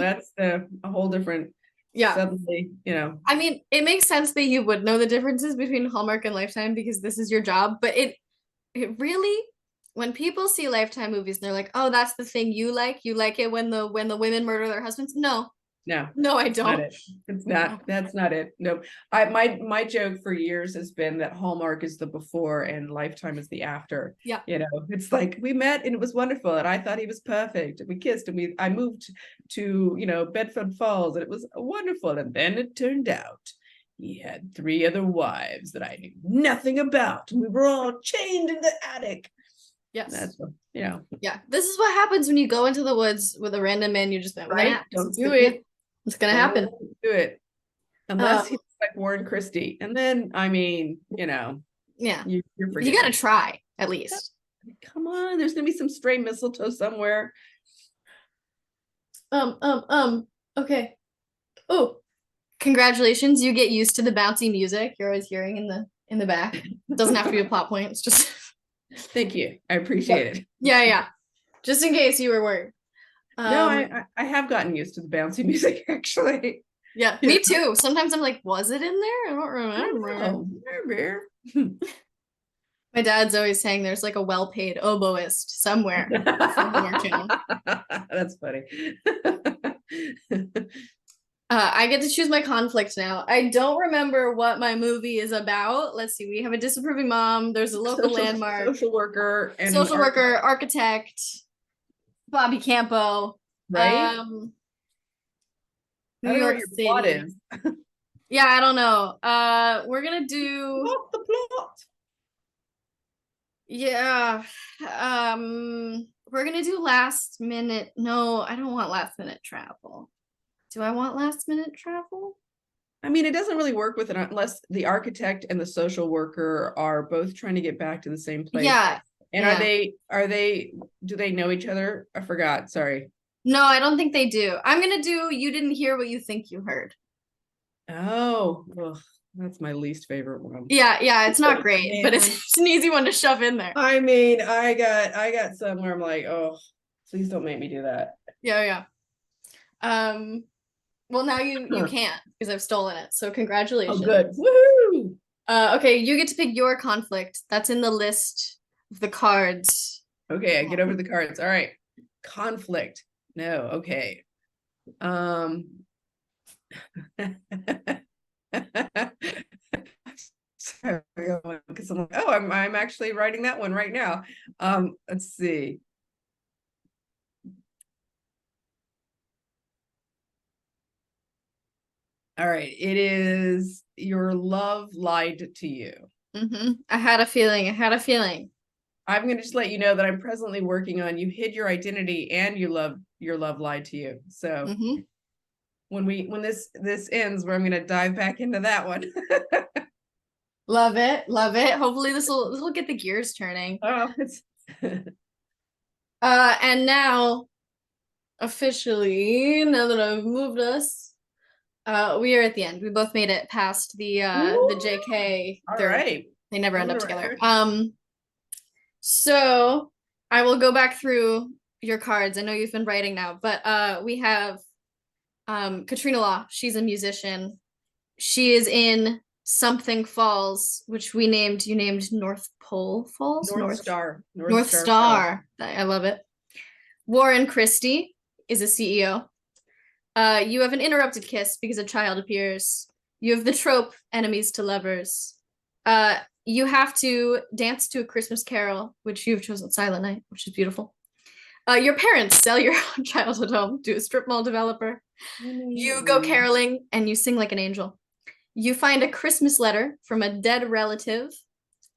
S2: that's a whole different.
S1: Yeah.
S2: Suddenly,
S1: I mean, it makes sense that you would know the differences between Hallmark and Lifetime, because this is your job. But it really, when people see Lifetime movies and they're like, oh, that's the thing you like it when the women murder their husbands. No,
S2: No,
S1: No, I
S2: that's not
S1: don't.
S2: it. It's not. That's not it. No. My joke for years has been that Hallmark is the before and Lifetime is the after.
S1: Yeah.
S2: It's like we met and it was wonderful and I thought he was perfect and we kissed and I moved to, Bedford Falls and it was wonderful. And then it turned out he had 3 other wives that I knew nothing about. We were all chained in the attic.
S1: Yes.
S2: That's,
S1: Yeah. This is what happens when you go into the woods with a random man you just met.
S2: right.
S1: Don't do it. It's gonna happen.
S2: Do it. Unless he's like Warren Christie. And then,
S1: yeah.
S2: you're
S1: You gotta try, at least.
S2: Come on, there's gonna be some stray mistletoe somewhere.
S1: Okay. Oh, congratulations. You get used to the bouncy music you're always hearing in the back. It doesn't have to be a plot point. It's just
S2: Thank you. I appreciate it.
S1: Yeah. Just in case you were worried.
S2: No, I have gotten used to the bouncy music actually.
S1: Yeah, me too. Sometimes I'm like, was it in there? I don't remember. My dad's always saying there's like a well-paid oboist somewhere.
S2: That's funny.
S1: I get to choose my conflict now. I don't remember what my movie is about. Let's see. We have a disapproving mom. There's a local landmark.
S2: Social worker. And
S1: social worker, architect, Bobby Campo.
S2: Right?
S1: New York City. Plot is. Yeah, I don't know. We're gonna do
S2: the plot.
S1: Yeah. We're gonna do last minute. No, I don't want last minute travel. Do I want last minute travel?
S2: It doesn't really work with it unless the architect and the social worker are both trying to get back to the same place.
S1: Yeah.
S2: And do they know each other? I forgot. Sorry.
S1: No, I don't think they do. I'm gonna do You Didn't Hear What You Think You Heard.
S2: Oh, well, that's my least favorite one.
S1: Yeah, it's not great, but it's an easy one to shove in there.
S2: I got some where I'm like, oh, please don't make me do that.
S1: Yeah. Well, now you can't because I've stolen it. So congratulations.
S2: Oh, good. Woohoo!
S1: Okay, you get to pick your conflict. That's in the list of the cards.
S2: Okay, I get over the cards. All right. Conflict. No, okay. Sorry, because I'm like, oh, I'm actually writing that one right now. Let's see. All right, it is Your Love Lied to You.
S1: I had a feeling.
S2: I'm going to just let you know that I'm presently working on You Hid Your Identity and Your Love Lied to You. So when this ends, where I'm going to dive back into that one.
S1: Love it. Hopefully this will get the gears turning.
S2: Oh,
S1: and now officially, now that I've moved us, we are at the end. We both made it past the JK.
S2: All right.
S1: They never end up together. So I will go back through your cards. I know you've been writing now, but we have Katrina Law. She's a musician. She is in Something Falls, which you named North Pole Falls?
S2: North Star.
S1: I love it. Warren Christie is a CEO. You have an interrupted kiss because a child appears. You have the trope enemies to lovers. You have to dance to A Christmas Carol, which you've chosen Silent Night, which is beautiful. Your parents sell your childhood home to a strip mall developer. You go caroling and you sing like an angel. You find a Christmas letter from a dead relative.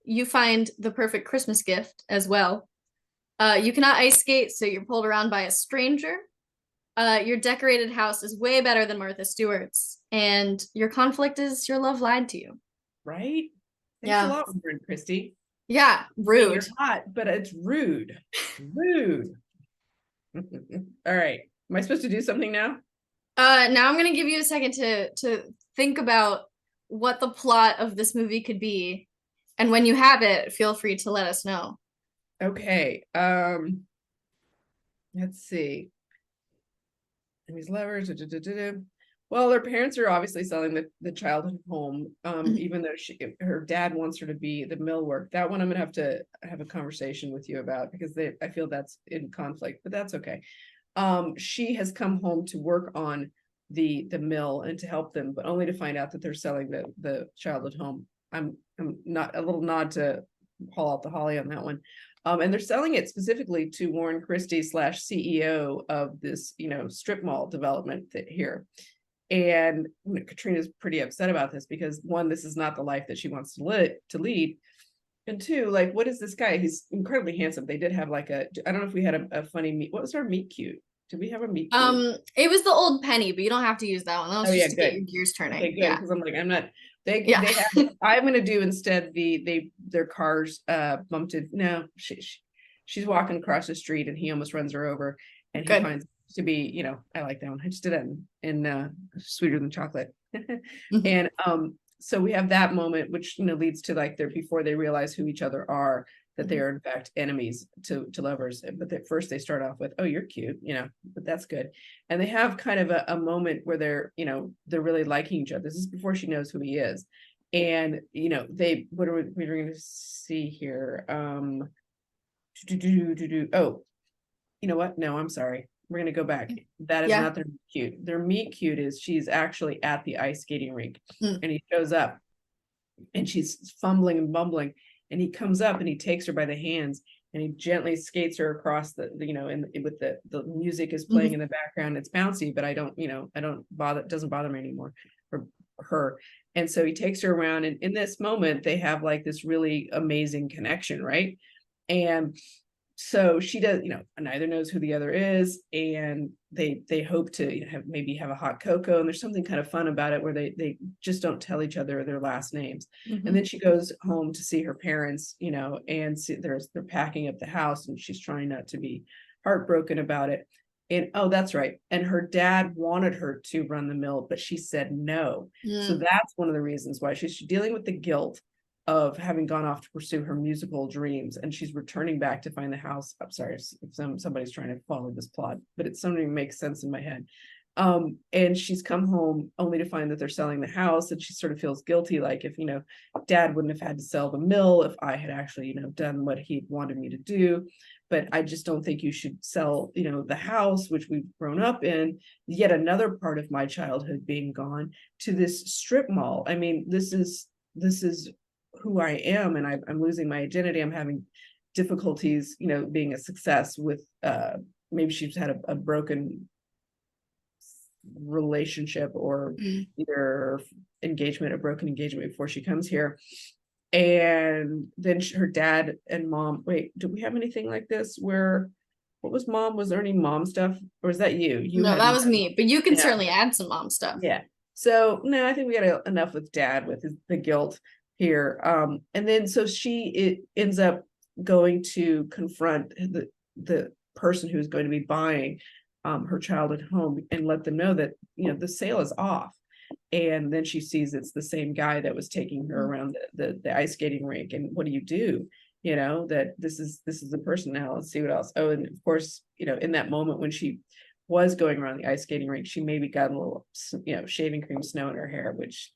S1: You find the perfect Christmas gift as well. You cannot ice skate, so you're pulled around by a stranger. Your decorated house is way better than Martha Stewart's. And your conflict is your love lied to you.
S2: Right? Thanks a lot, Warren Christie.
S1: Yeah, rude.
S2: You're hot, but it's rude. Rude. All right. Am I supposed to do something now?
S1: Now I'm gonna give you a second to think about what the plot of this movie could be, and when you have it, feel free to let us know.
S2: Okay. Let's see. These lovers. Well, their parents are obviously selling the childhood home, even though her dad wants her to be the mill work. That one I'm gonna have to have a conversation with you about because I feel that's in conflict, but that's okay. She has come home to work on the mill and to help them, but only to find out that they're selling the childhood home. I'm not, a little nod to haul out the holly on that one. And they're selling it specifically to Warren Christie / CEO of this, strip mall development here. And Katrina's pretty upset about this because, one, this is not the life that she wants to lead. And two, like, what is this guy? He's incredibly handsome. They did have like I don't know if we had a funny meet. What was our meet cute? Did we have a meet cute?
S1: It was the old penny, but you don't have to use that one. That was
S2: Oh yeah,
S1: just to get
S2: good.
S1: your gears turning.
S2: Okay, good.
S1: Yeah.
S2: Because I'm like, I'm not.
S1: Yeah.
S2: They have. I'm gonna do instead their cars bumped it. No, she's walking across the street and he almost runs her over, and he
S1: Good.
S2: finds to be, I like that one. I just did that in Sweeter Than Chocolate.
S1: Mhm.
S2: And so we have that moment, which leads to like before they realize who each other are, that they are in fact enemies to lovers. But at first they start off with, oh, you're cute, but that's good. And they have kind of a moment where they're really liking each other. This is before she knows who he is. And what are we're going to see here? Oh, you know what? No, I'm sorry. We're going to go back. That is not their meet cute. Their meet cute is she's actually at the ice skating rink, and he shows up and she's fumbling and bumbling, and he comes up and he takes her by the hands and he gently skates her across the and with the music is playing in the background. It's bouncy, but I don't bother, it doesn't bother me anymore for her. And so he takes her around, and in this moment they have like this really amazing connection, right? And so she does, neither knows who the other is, and they hope to have a hot cocoa, and there's something kind of fun about it where they just don't tell each other their last names. And then she goes home to see her parents, and they're packing up the house, and she's trying not to be heartbroken about it. And oh, that's right. And her dad wanted her to run the mill, but she said no. So that's one of the reasons why she's dealing with the guilt of having gone off to pursue her musical dreams, and she's returning back to find the house. I'm sorry if somebody's trying to follow this plot, but it's something that makes sense in my head. And she's come home only to find that they're selling the house, and she sort of feels guilty, like, if dad wouldn't have had to sell the mill if I had actually done what he wanted me to do, but I just don't think you should sell the house which we've grown up in, yet another part of my childhood being gone, to this strip mall. I mean, this is who I am, and I'm losing my identity. I'm having difficulties, being a success with, maybe she's had a broken relationship, or either engagement or broken engagement before she comes here. And then her dad and mom, wait, do we have anything like this where, what was mom, was there any mom stuff, or was that you?
S1: No, that was me, but you can certainly add some mom stuff.
S2: Yeah. So no, I think we got enough with dad with the guilt here. And then so it ends up going to confront the person who's going to be buying her childhood home, and let them know that the sale is off. And then she sees it's the same guy that was taking her around the ice skating rink. And what do you do? That this is the person now. Let's see what else. Oh, and of course, in that moment when she was going around the ice skating rink, she maybe got a little shaving cream snow in her hair, which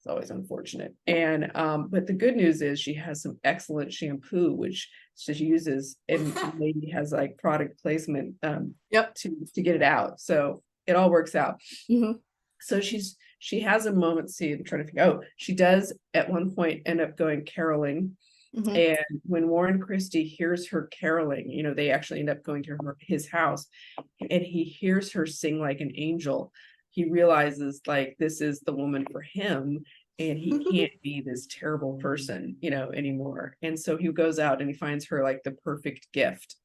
S2: is always unfortunate. And but the good news is she has some excellent shampoo, which she uses, and maybe has like product placement to get it out. So it all works out. So she has a moment. See, I'm trying to figure out. She does at one point end up going caroling. And when Warren Christie hears her caroling, they actually end up going to his house, and he hears her sing like an angel. He realizes like this is the woman for him, and he can't be this terrible person, anymore. And so he goes out and he finds her like the perfect gift.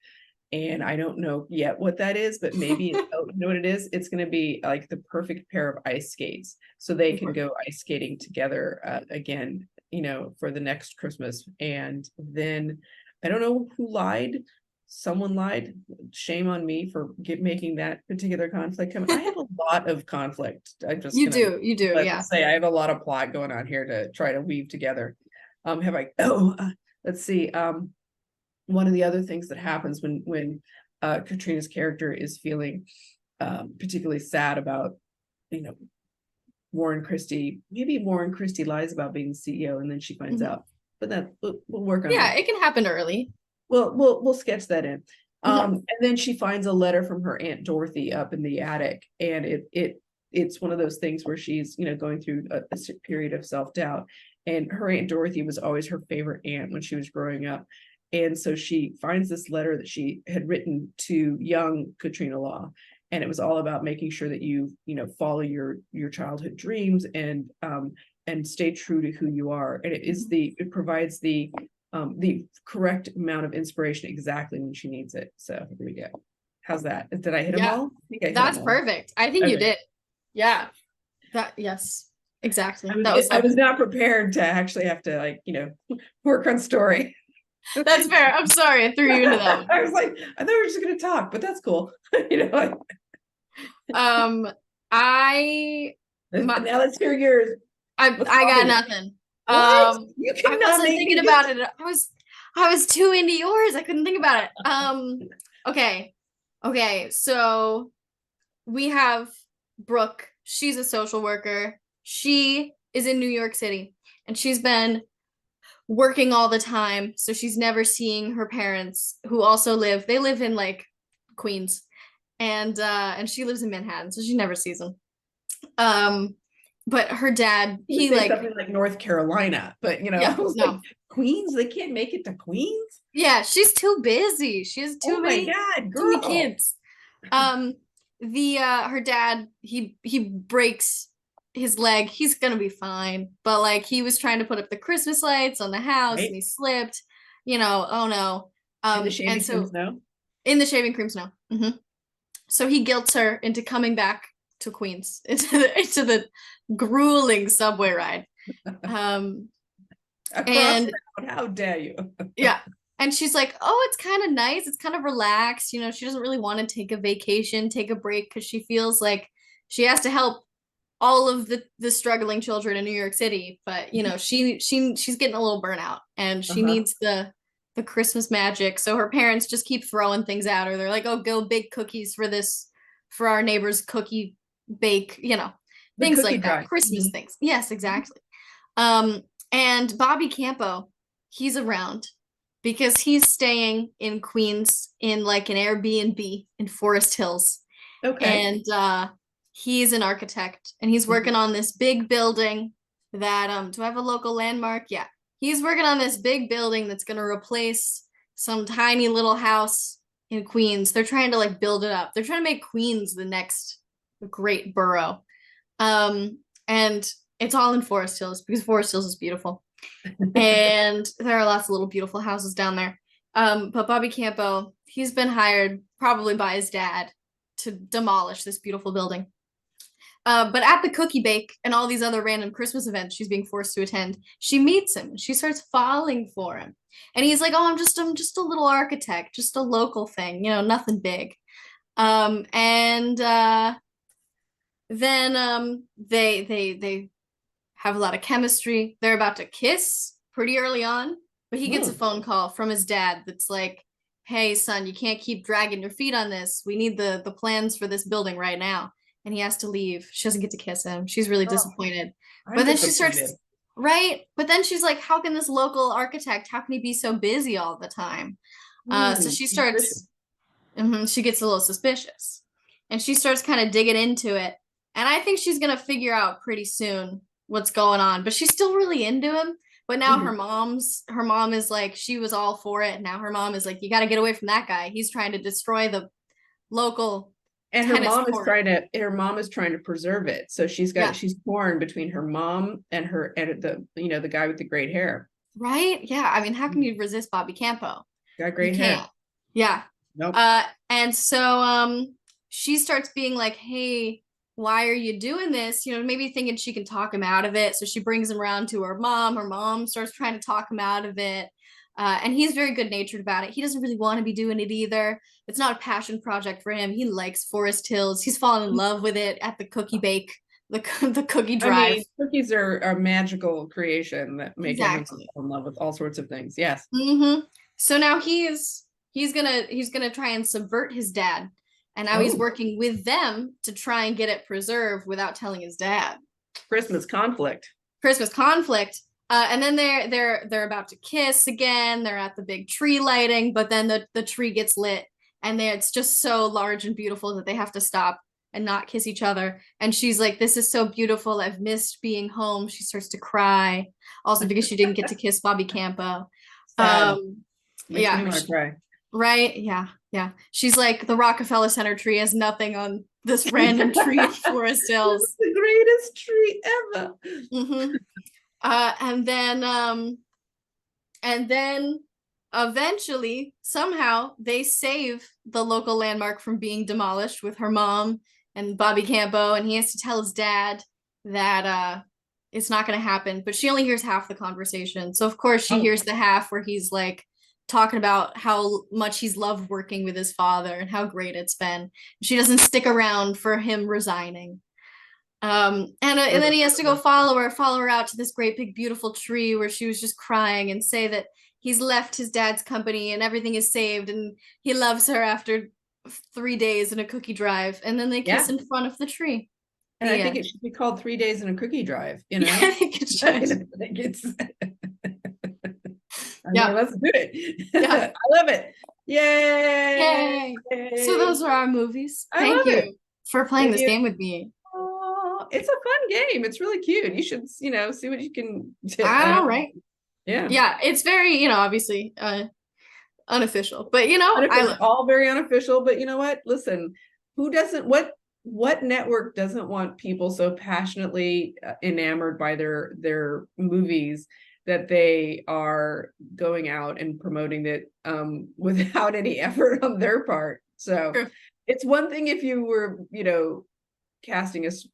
S2: And I don't know yet what that is, but maybe you know what it is? It's going to be like the perfect pair of ice skates, so they can go ice skating together again, for the next Christmas. And then I don't know who lied. Someone lied. Shame on me for making that particular conflict come. I have a lot of conflict.
S1: You do, yeah.
S2: Say I have a lot of plot going on here to try to weave together. Let's see. One of the other things that happens when Katrina's character is feeling particularly sad about, Warren Christie. Maybe Warren Christie lies about being the CEO, and then she finds out. But that we'll work on.
S1: Yeah, it can happen early.
S2: We'll sketch that in. And then she finds a letter from her Aunt Dorothy up in the attic, and it it's one of those things where she's, going through a period of self-doubt. And her Aunt Dorothy was always her favorite aunt when she was growing up. And so she finds this letter that she had written to young Katrina Law. And it was all about making sure that follow your childhood dreams and stay true to who you are. And it provides the correct amount of inspiration exactly when she needs it. So here we go. How's that? Did I hit them all? I think I hit
S1: That's
S2: them all.
S1: perfect. I think you did. Yeah. Yes, exactly.
S2: I was not prepared to actually have to work on story.
S1: That's fair. I'm sorry I threw you into that one.
S2: I was like, I thought we were just going to talk, but that's cool.
S1: Now
S2: let's hear yours.
S1: I got nothing.
S2: What? You
S1: I wasn't thinking about it. I was too into yours. I couldn't think about it. Okay. So we have Brooke. She's a social worker. She is in New York City, and she's been working all the time, so she's never seeing her parents, who also live in like Queens, and she lives in Manhattan, so she never sees them. But her dad, he like
S2: something like North Carolina, but
S1: no.
S2: Queens, they can't make it to Queens.
S1: Yeah, she's too busy. She has too many kids. Her dad, he breaks his leg. He's gonna be fine, but like he was trying to put up the Christmas lights on the house, right? And he slipped. Oh no.
S2: In the shaving cream snow.
S1: In the shaving cream snow. Mm-hmm. So he guilts her into coming back to Queens, into the grueling subway ride.
S2: And how dare you?
S1: Yeah. And she's like, oh, it's kind of nice. It's kind of relaxed. She doesn't really want to take a vacation, take a break, because she feels like she has to help all of the struggling children in New York City. But, she's getting a little burnout, and she needs the Christmas magic. So her parents just keep throwing things at her. They're like, oh, go bake cookies for our neighbor's cookie bake, things like that. Christmas things. Yes, exactly. And Bobby Campo, he's around because he's staying in Queens in like an Airbnb in Forest Hills.
S2: Okay.
S1: And he's an architect, and he's working on this big building that do I have a local landmark? Yeah. He's working on this big building that's going to replace some tiny little house in Queens. They're trying to like build it up. They're trying to make Queens the next great borough. And it's all in Forest Hills because Forest Hills is beautiful. And there are lots of little beautiful houses down there. But Bobby Campo, he's been hired probably by his dad to demolish this beautiful building. But at the cookie bake and all these other random Christmas events she's being forced to attend, she meets him. She starts falling for him. And he's like, oh, I'm just a little architect, just a local thing, nothing big. And then they have a lot of chemistry. They're about to kiss pretty early on, but he gets a phone call from his dad that's like, hey, son, you can't keep dragging your feet on this. We need the plans for this building right now. And he has to leave. She doesn't get to kiss him. She's really disappointed. But then she starts, right? But then she's like, how can this local architect, how can he be so busy all the time? So she starts, she gets a little suspicious. And she starts kind of digging into it. And I think she's going to figure out pretty soon what's going on. But she's still really into him. But now her mom is like, she was all for it. Now her mom is like, you got to get away from that guy. He's trying to destroy the local.
S2: And her mom is trying to preserve it. So she's torn between her mom and the guy with the great hair.
S1: Right? Yeah. I mean, how can you resist Bobby Campo?
S2: Got great hair.
S1: Yeah.
S2: Nope.
S1: And so she starts being like, hey, why are you doing this? Maybe thinking she can talk him out of it. So she brings him around to her mom. Her mom starts trying to talk him out of it. And he's very good natured about it. He doesn't really want to be doing it either. It's not a passion project for him. He likes Forest Hills. He's fallen in love with it at the cookie bake, the cookie drive. I mean,
S2: cookies are a magical creation that make everyone fall in love with all sorts of things. Yes.
S1: So now he's gonna try and subvert his dad. And now he's working with them to try and get it preserved without telling his dad.
S2: Christmas conflict.
S1: And then they're about to kiss again. They're at the big tree lighting, but then the tree gets lit, and it's just so large and beautiful that they have to stop and not kiss each other. And she's like, this is so beautiful. I've missed being home. She starts to cry, also because she didn't get to kiss Bobby Campo.
S2: Sad. Makes me
S1: Yeah,
S2: want to cry.
S1: right. Yeah, yeah. She's like, the Rockefeller Center tree has nothing on this random tree in Forest
S2: This is
S1: Hills.
S2: the greatest tree ever.
S1: Hmm. And then eventually, somehow, they save the local landmark from being demolished with her mom and Bobby Campo, and he has to tell his dad that it's not going to happen. But she only hears half the conversation. So of course she
S2: Oh,
S1: hears the half where he's like talking about how much he's loved working with his father and how great it's been. She doesn't stick around for him resigning. And then he has to go follow her out to this great big beautiful tree where she was just crying and say that he's left his dad's company and everything is saved and he loves her after 3 days in a cookie drive, and then they kiss
S2: yeah.
S1: in front of the tree.
S2: And
S1: The
S2: I think
S1: end.
S2: it should be called 3 Days in a Cookie Drive, you
S1: Yeah,
S2: know?
S1: I think it
S2: I
S1: should.
S2: think it's
S1: Yeah,
S2: let's do it.
S1: yeah.
S2: I love it. Yay.
S1: Yay. So those are our movies.
S2: I
S1: Thank
S2: love it.
S1: you for playing
S2: Thank
S1: this
S2: you.
S1: game with me.
S2: Oh, it's a fun game. It's really cute. You should, see what you can
S1: I know, right?
S2: yeah.
S1: Yeah, it's very, obviously unofficial, but I
S2: Unofficial,
S1: love it.
S2: all very unofficial, but you know what? Listen, who doesn't what network doesn't want people so passionately enamored by their movies that they are going out and promoting it without any effort on their part? So
S1: True.
S2: it's one thing if you were, casting us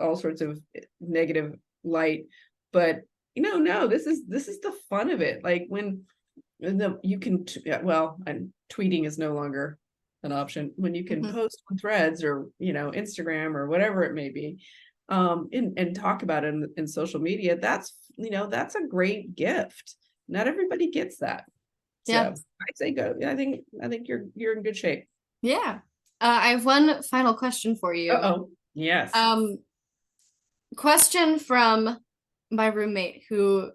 S2: all sorts of negative light, but no, this is the fun of it. Like when you can and tweeting is no longer an option, when you can
S1: Mhm.
S2: post on Threads or Instagram or whatever it may be, and talk about it in social media. That's a great gift. Not everybody gets that, so
S1: Yeah.
S2: I'd say go. I think you're in good shape.
S1: Yeah. I have one final question for you.
S2: Oh, yes.
S1: Um, Question from my roommate who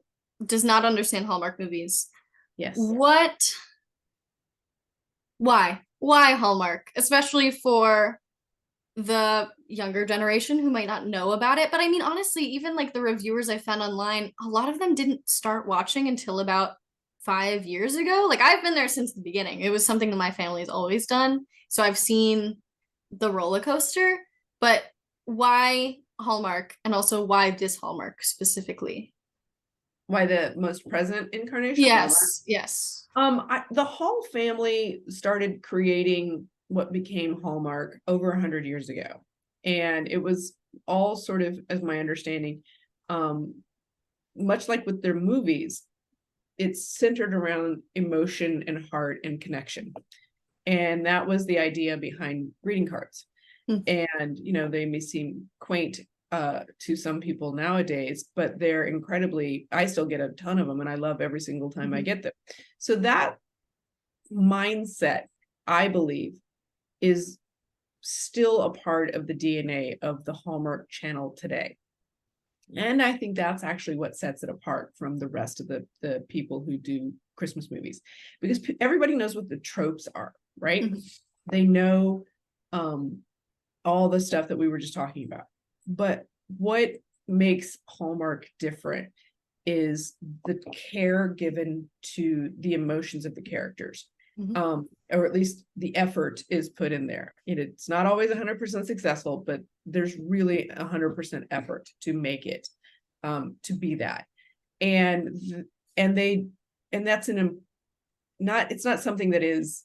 S1: does not understand Hallmark movies.
S2: Yes.
S1: What, why Hallmark? Especially for the younger generation who might not know about it. But I mean, honestly, even like the reviewers I found online, a lot of them didn't start watching until about 5 years ago. Like I've been there since the beginning. It was something that my family's always done. So I've seen the roller coaster, but why Hallmark, and also why this Hallmark specifically?
S2: Why the most present incarnation of Hallmark?
S1: Yes, yes.
S2: The Hall family started creating what became Hallmark over 100 years ago, and it was all sort of, as my understanding, much like with their movies, it's centered around emotion and heart and connection, and that was the idea behind greeting cards.
S1: Hmm.
S2: And they may seem quaint to some people nowadays, but they're incredibly, I still get a ton of them and I love every single time I get them. So that mindset, I believe, is still a part of the DNA of the Hallmark channel today. And I think that's actually what sets it apart from the rest of the people who do Christmas movies, because everybody knows what the tropes are, right?
S1: Mhm.
S2: They know all the stuff that we were just talking about. But what makes Hallmark different is the care given to the emotions of the characters.
S1: Mhm.
S2: Or at least the effort is put in there. It's not always 100% successful, but there's really 100% effort to make it to be that. And that's it's not something that is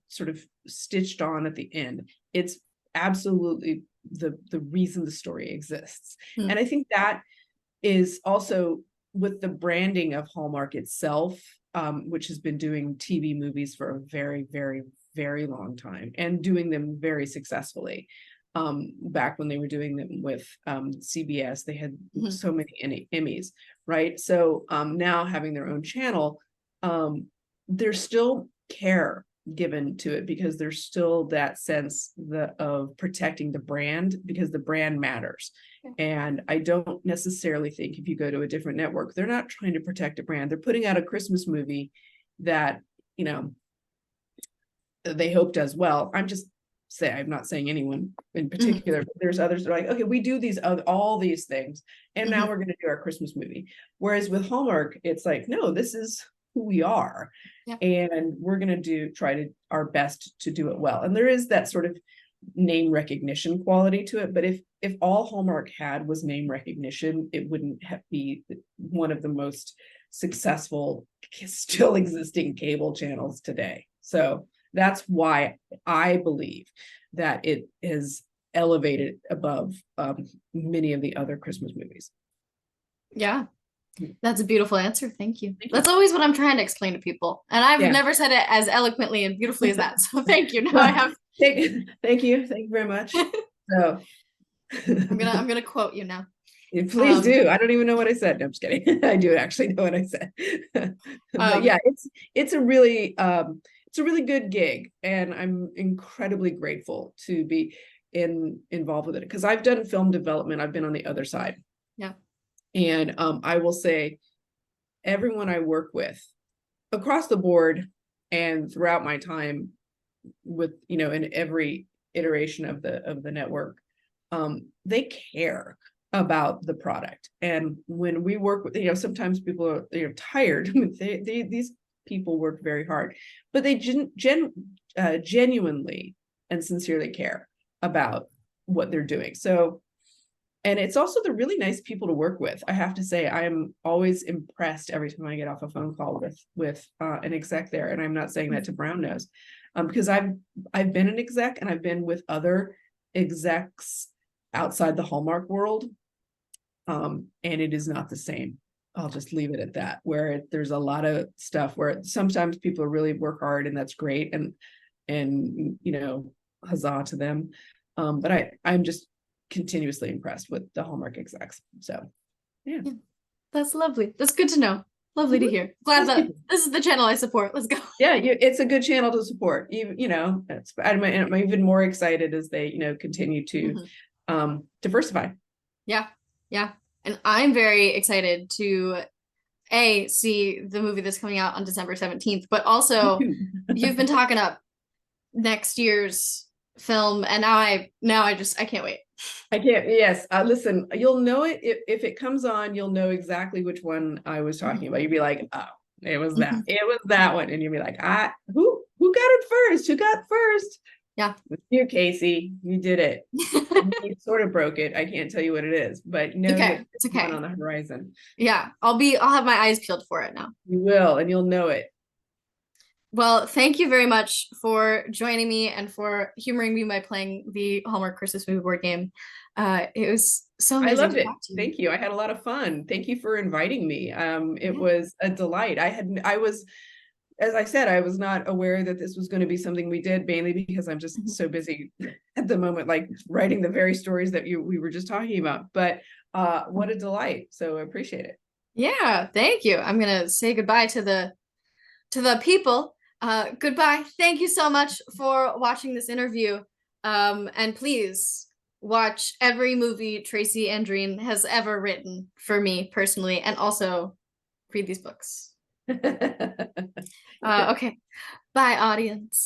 S2: sort of stitched on at the end. It's absolutely the reason the story exists.
S1: Hmm.
S2: And I think that is also with the branding of Hallmark itself, which has been doing TV movies for a very, very, very long time and doing them very successfully. Back when they were doing them with CBS, they had so many Emmys, right? So now having their own channel, there's still care given to it because there's still that sense of protecting the brand, because the brand matters. And I don't necessarily think if you go to a different network, they're not trying to protect a brand. They're putting out a Christmas movie that, they hope does well. say, I'm not saying anyone in particular, but there's others that are like, okay, we do all these things, and now we're going to do our Christmas movie. Whereas with Hallmark, it's like, no, this is who we are, and we're going to try to our best to do it well. And there is that sort of name recognition quality to it. But if all Hallmark had was name recognition, it wouldn't be one of the most successful, still existing cable channels today. So that's why I believe that it is elevated above many of the other Christmas movies.
S1: Yeah, that's a beautiful answer. Thank you. That's always what I'm trying to explain to people. And I've never said it as eloquently and beautifully as that. So thank you. Now I have.
S2: Thank you. Thank you very much. So
S1: I'm gonna quote you now.
S2: Please do. I don't even know what I said. No, I'm just kidding. I do actually know what I said. But yeah, it's a really good gig, and I'm incredibly grateful to be involved with it, because I've done film development. I've been on the other side.
S1: Yeah.
S2: And I will say, everyone I work with across the board and throughout my time with, in every iteration of the network, they care about the product. And when we work with, sometimes people are tired. These people work very hard, but they genuinely and sincerely care about what they're doing. So, and it's also the really nice people to work with. I have to say, I'm always impressed every time I get off a phone call with an exec there. And I'm not saying that to brown nose, because I've been an exec, and I've been with other execs outside the Hallmark world, and it is not the same. I'll just leave it at that. Where there's a lot of stuff where sometimes people really work hard, and that's great, and huzzah to them. But I'm just continuously impressed with the Hallmark execs. So yeah.
S1: That's lovely. That's good to know. Lovely to hear. Glad that this is the channel I support. Let's go.
S2: Yeah, it's a good channel to support. I'm even more excited as they continue to diversify.
S1: Yeah, and I'm very excited to see the movie that's coming out on December 17th, but also you've been talking up next year's film, and now I can't wait.
S2: Yes. Listen, you'll know it if it comes on. You'll know exactly which one I was talking about. You'd be like, oh, it was that. It was that one. And you'd be like, who got it first? Who got first?
S1: Yeah.
S2: You, Casey, you did it. You sort of broke it. I can't tell you what it is, but it's okay. On the horizon.
S1: Yeah. I'll have my eyes peeled for it now.
S2: You will, and you'll know it.
S1: Well, thank you very much for joining me and for humoring me by playing the Hallmark Christmas movie board game. It was so amazing.
S2: I loved it. Thank you. I had a lot of fun. Thank you for inviting me. It was a delight. As I said, I was not aware that this was going to be something we did, mainly because I'm just so busy at the moment, like writing the very stories that we were just talking about. But what a delight. So I appreciate it.
S1: Yeah, thank you. I'm going to say goodbye to the people. Goodbye. Thank you so much for watching this interview. And please watch every movie Tracy Andreen has ever written for me personally, and also read these books. Okay. Bye, audience.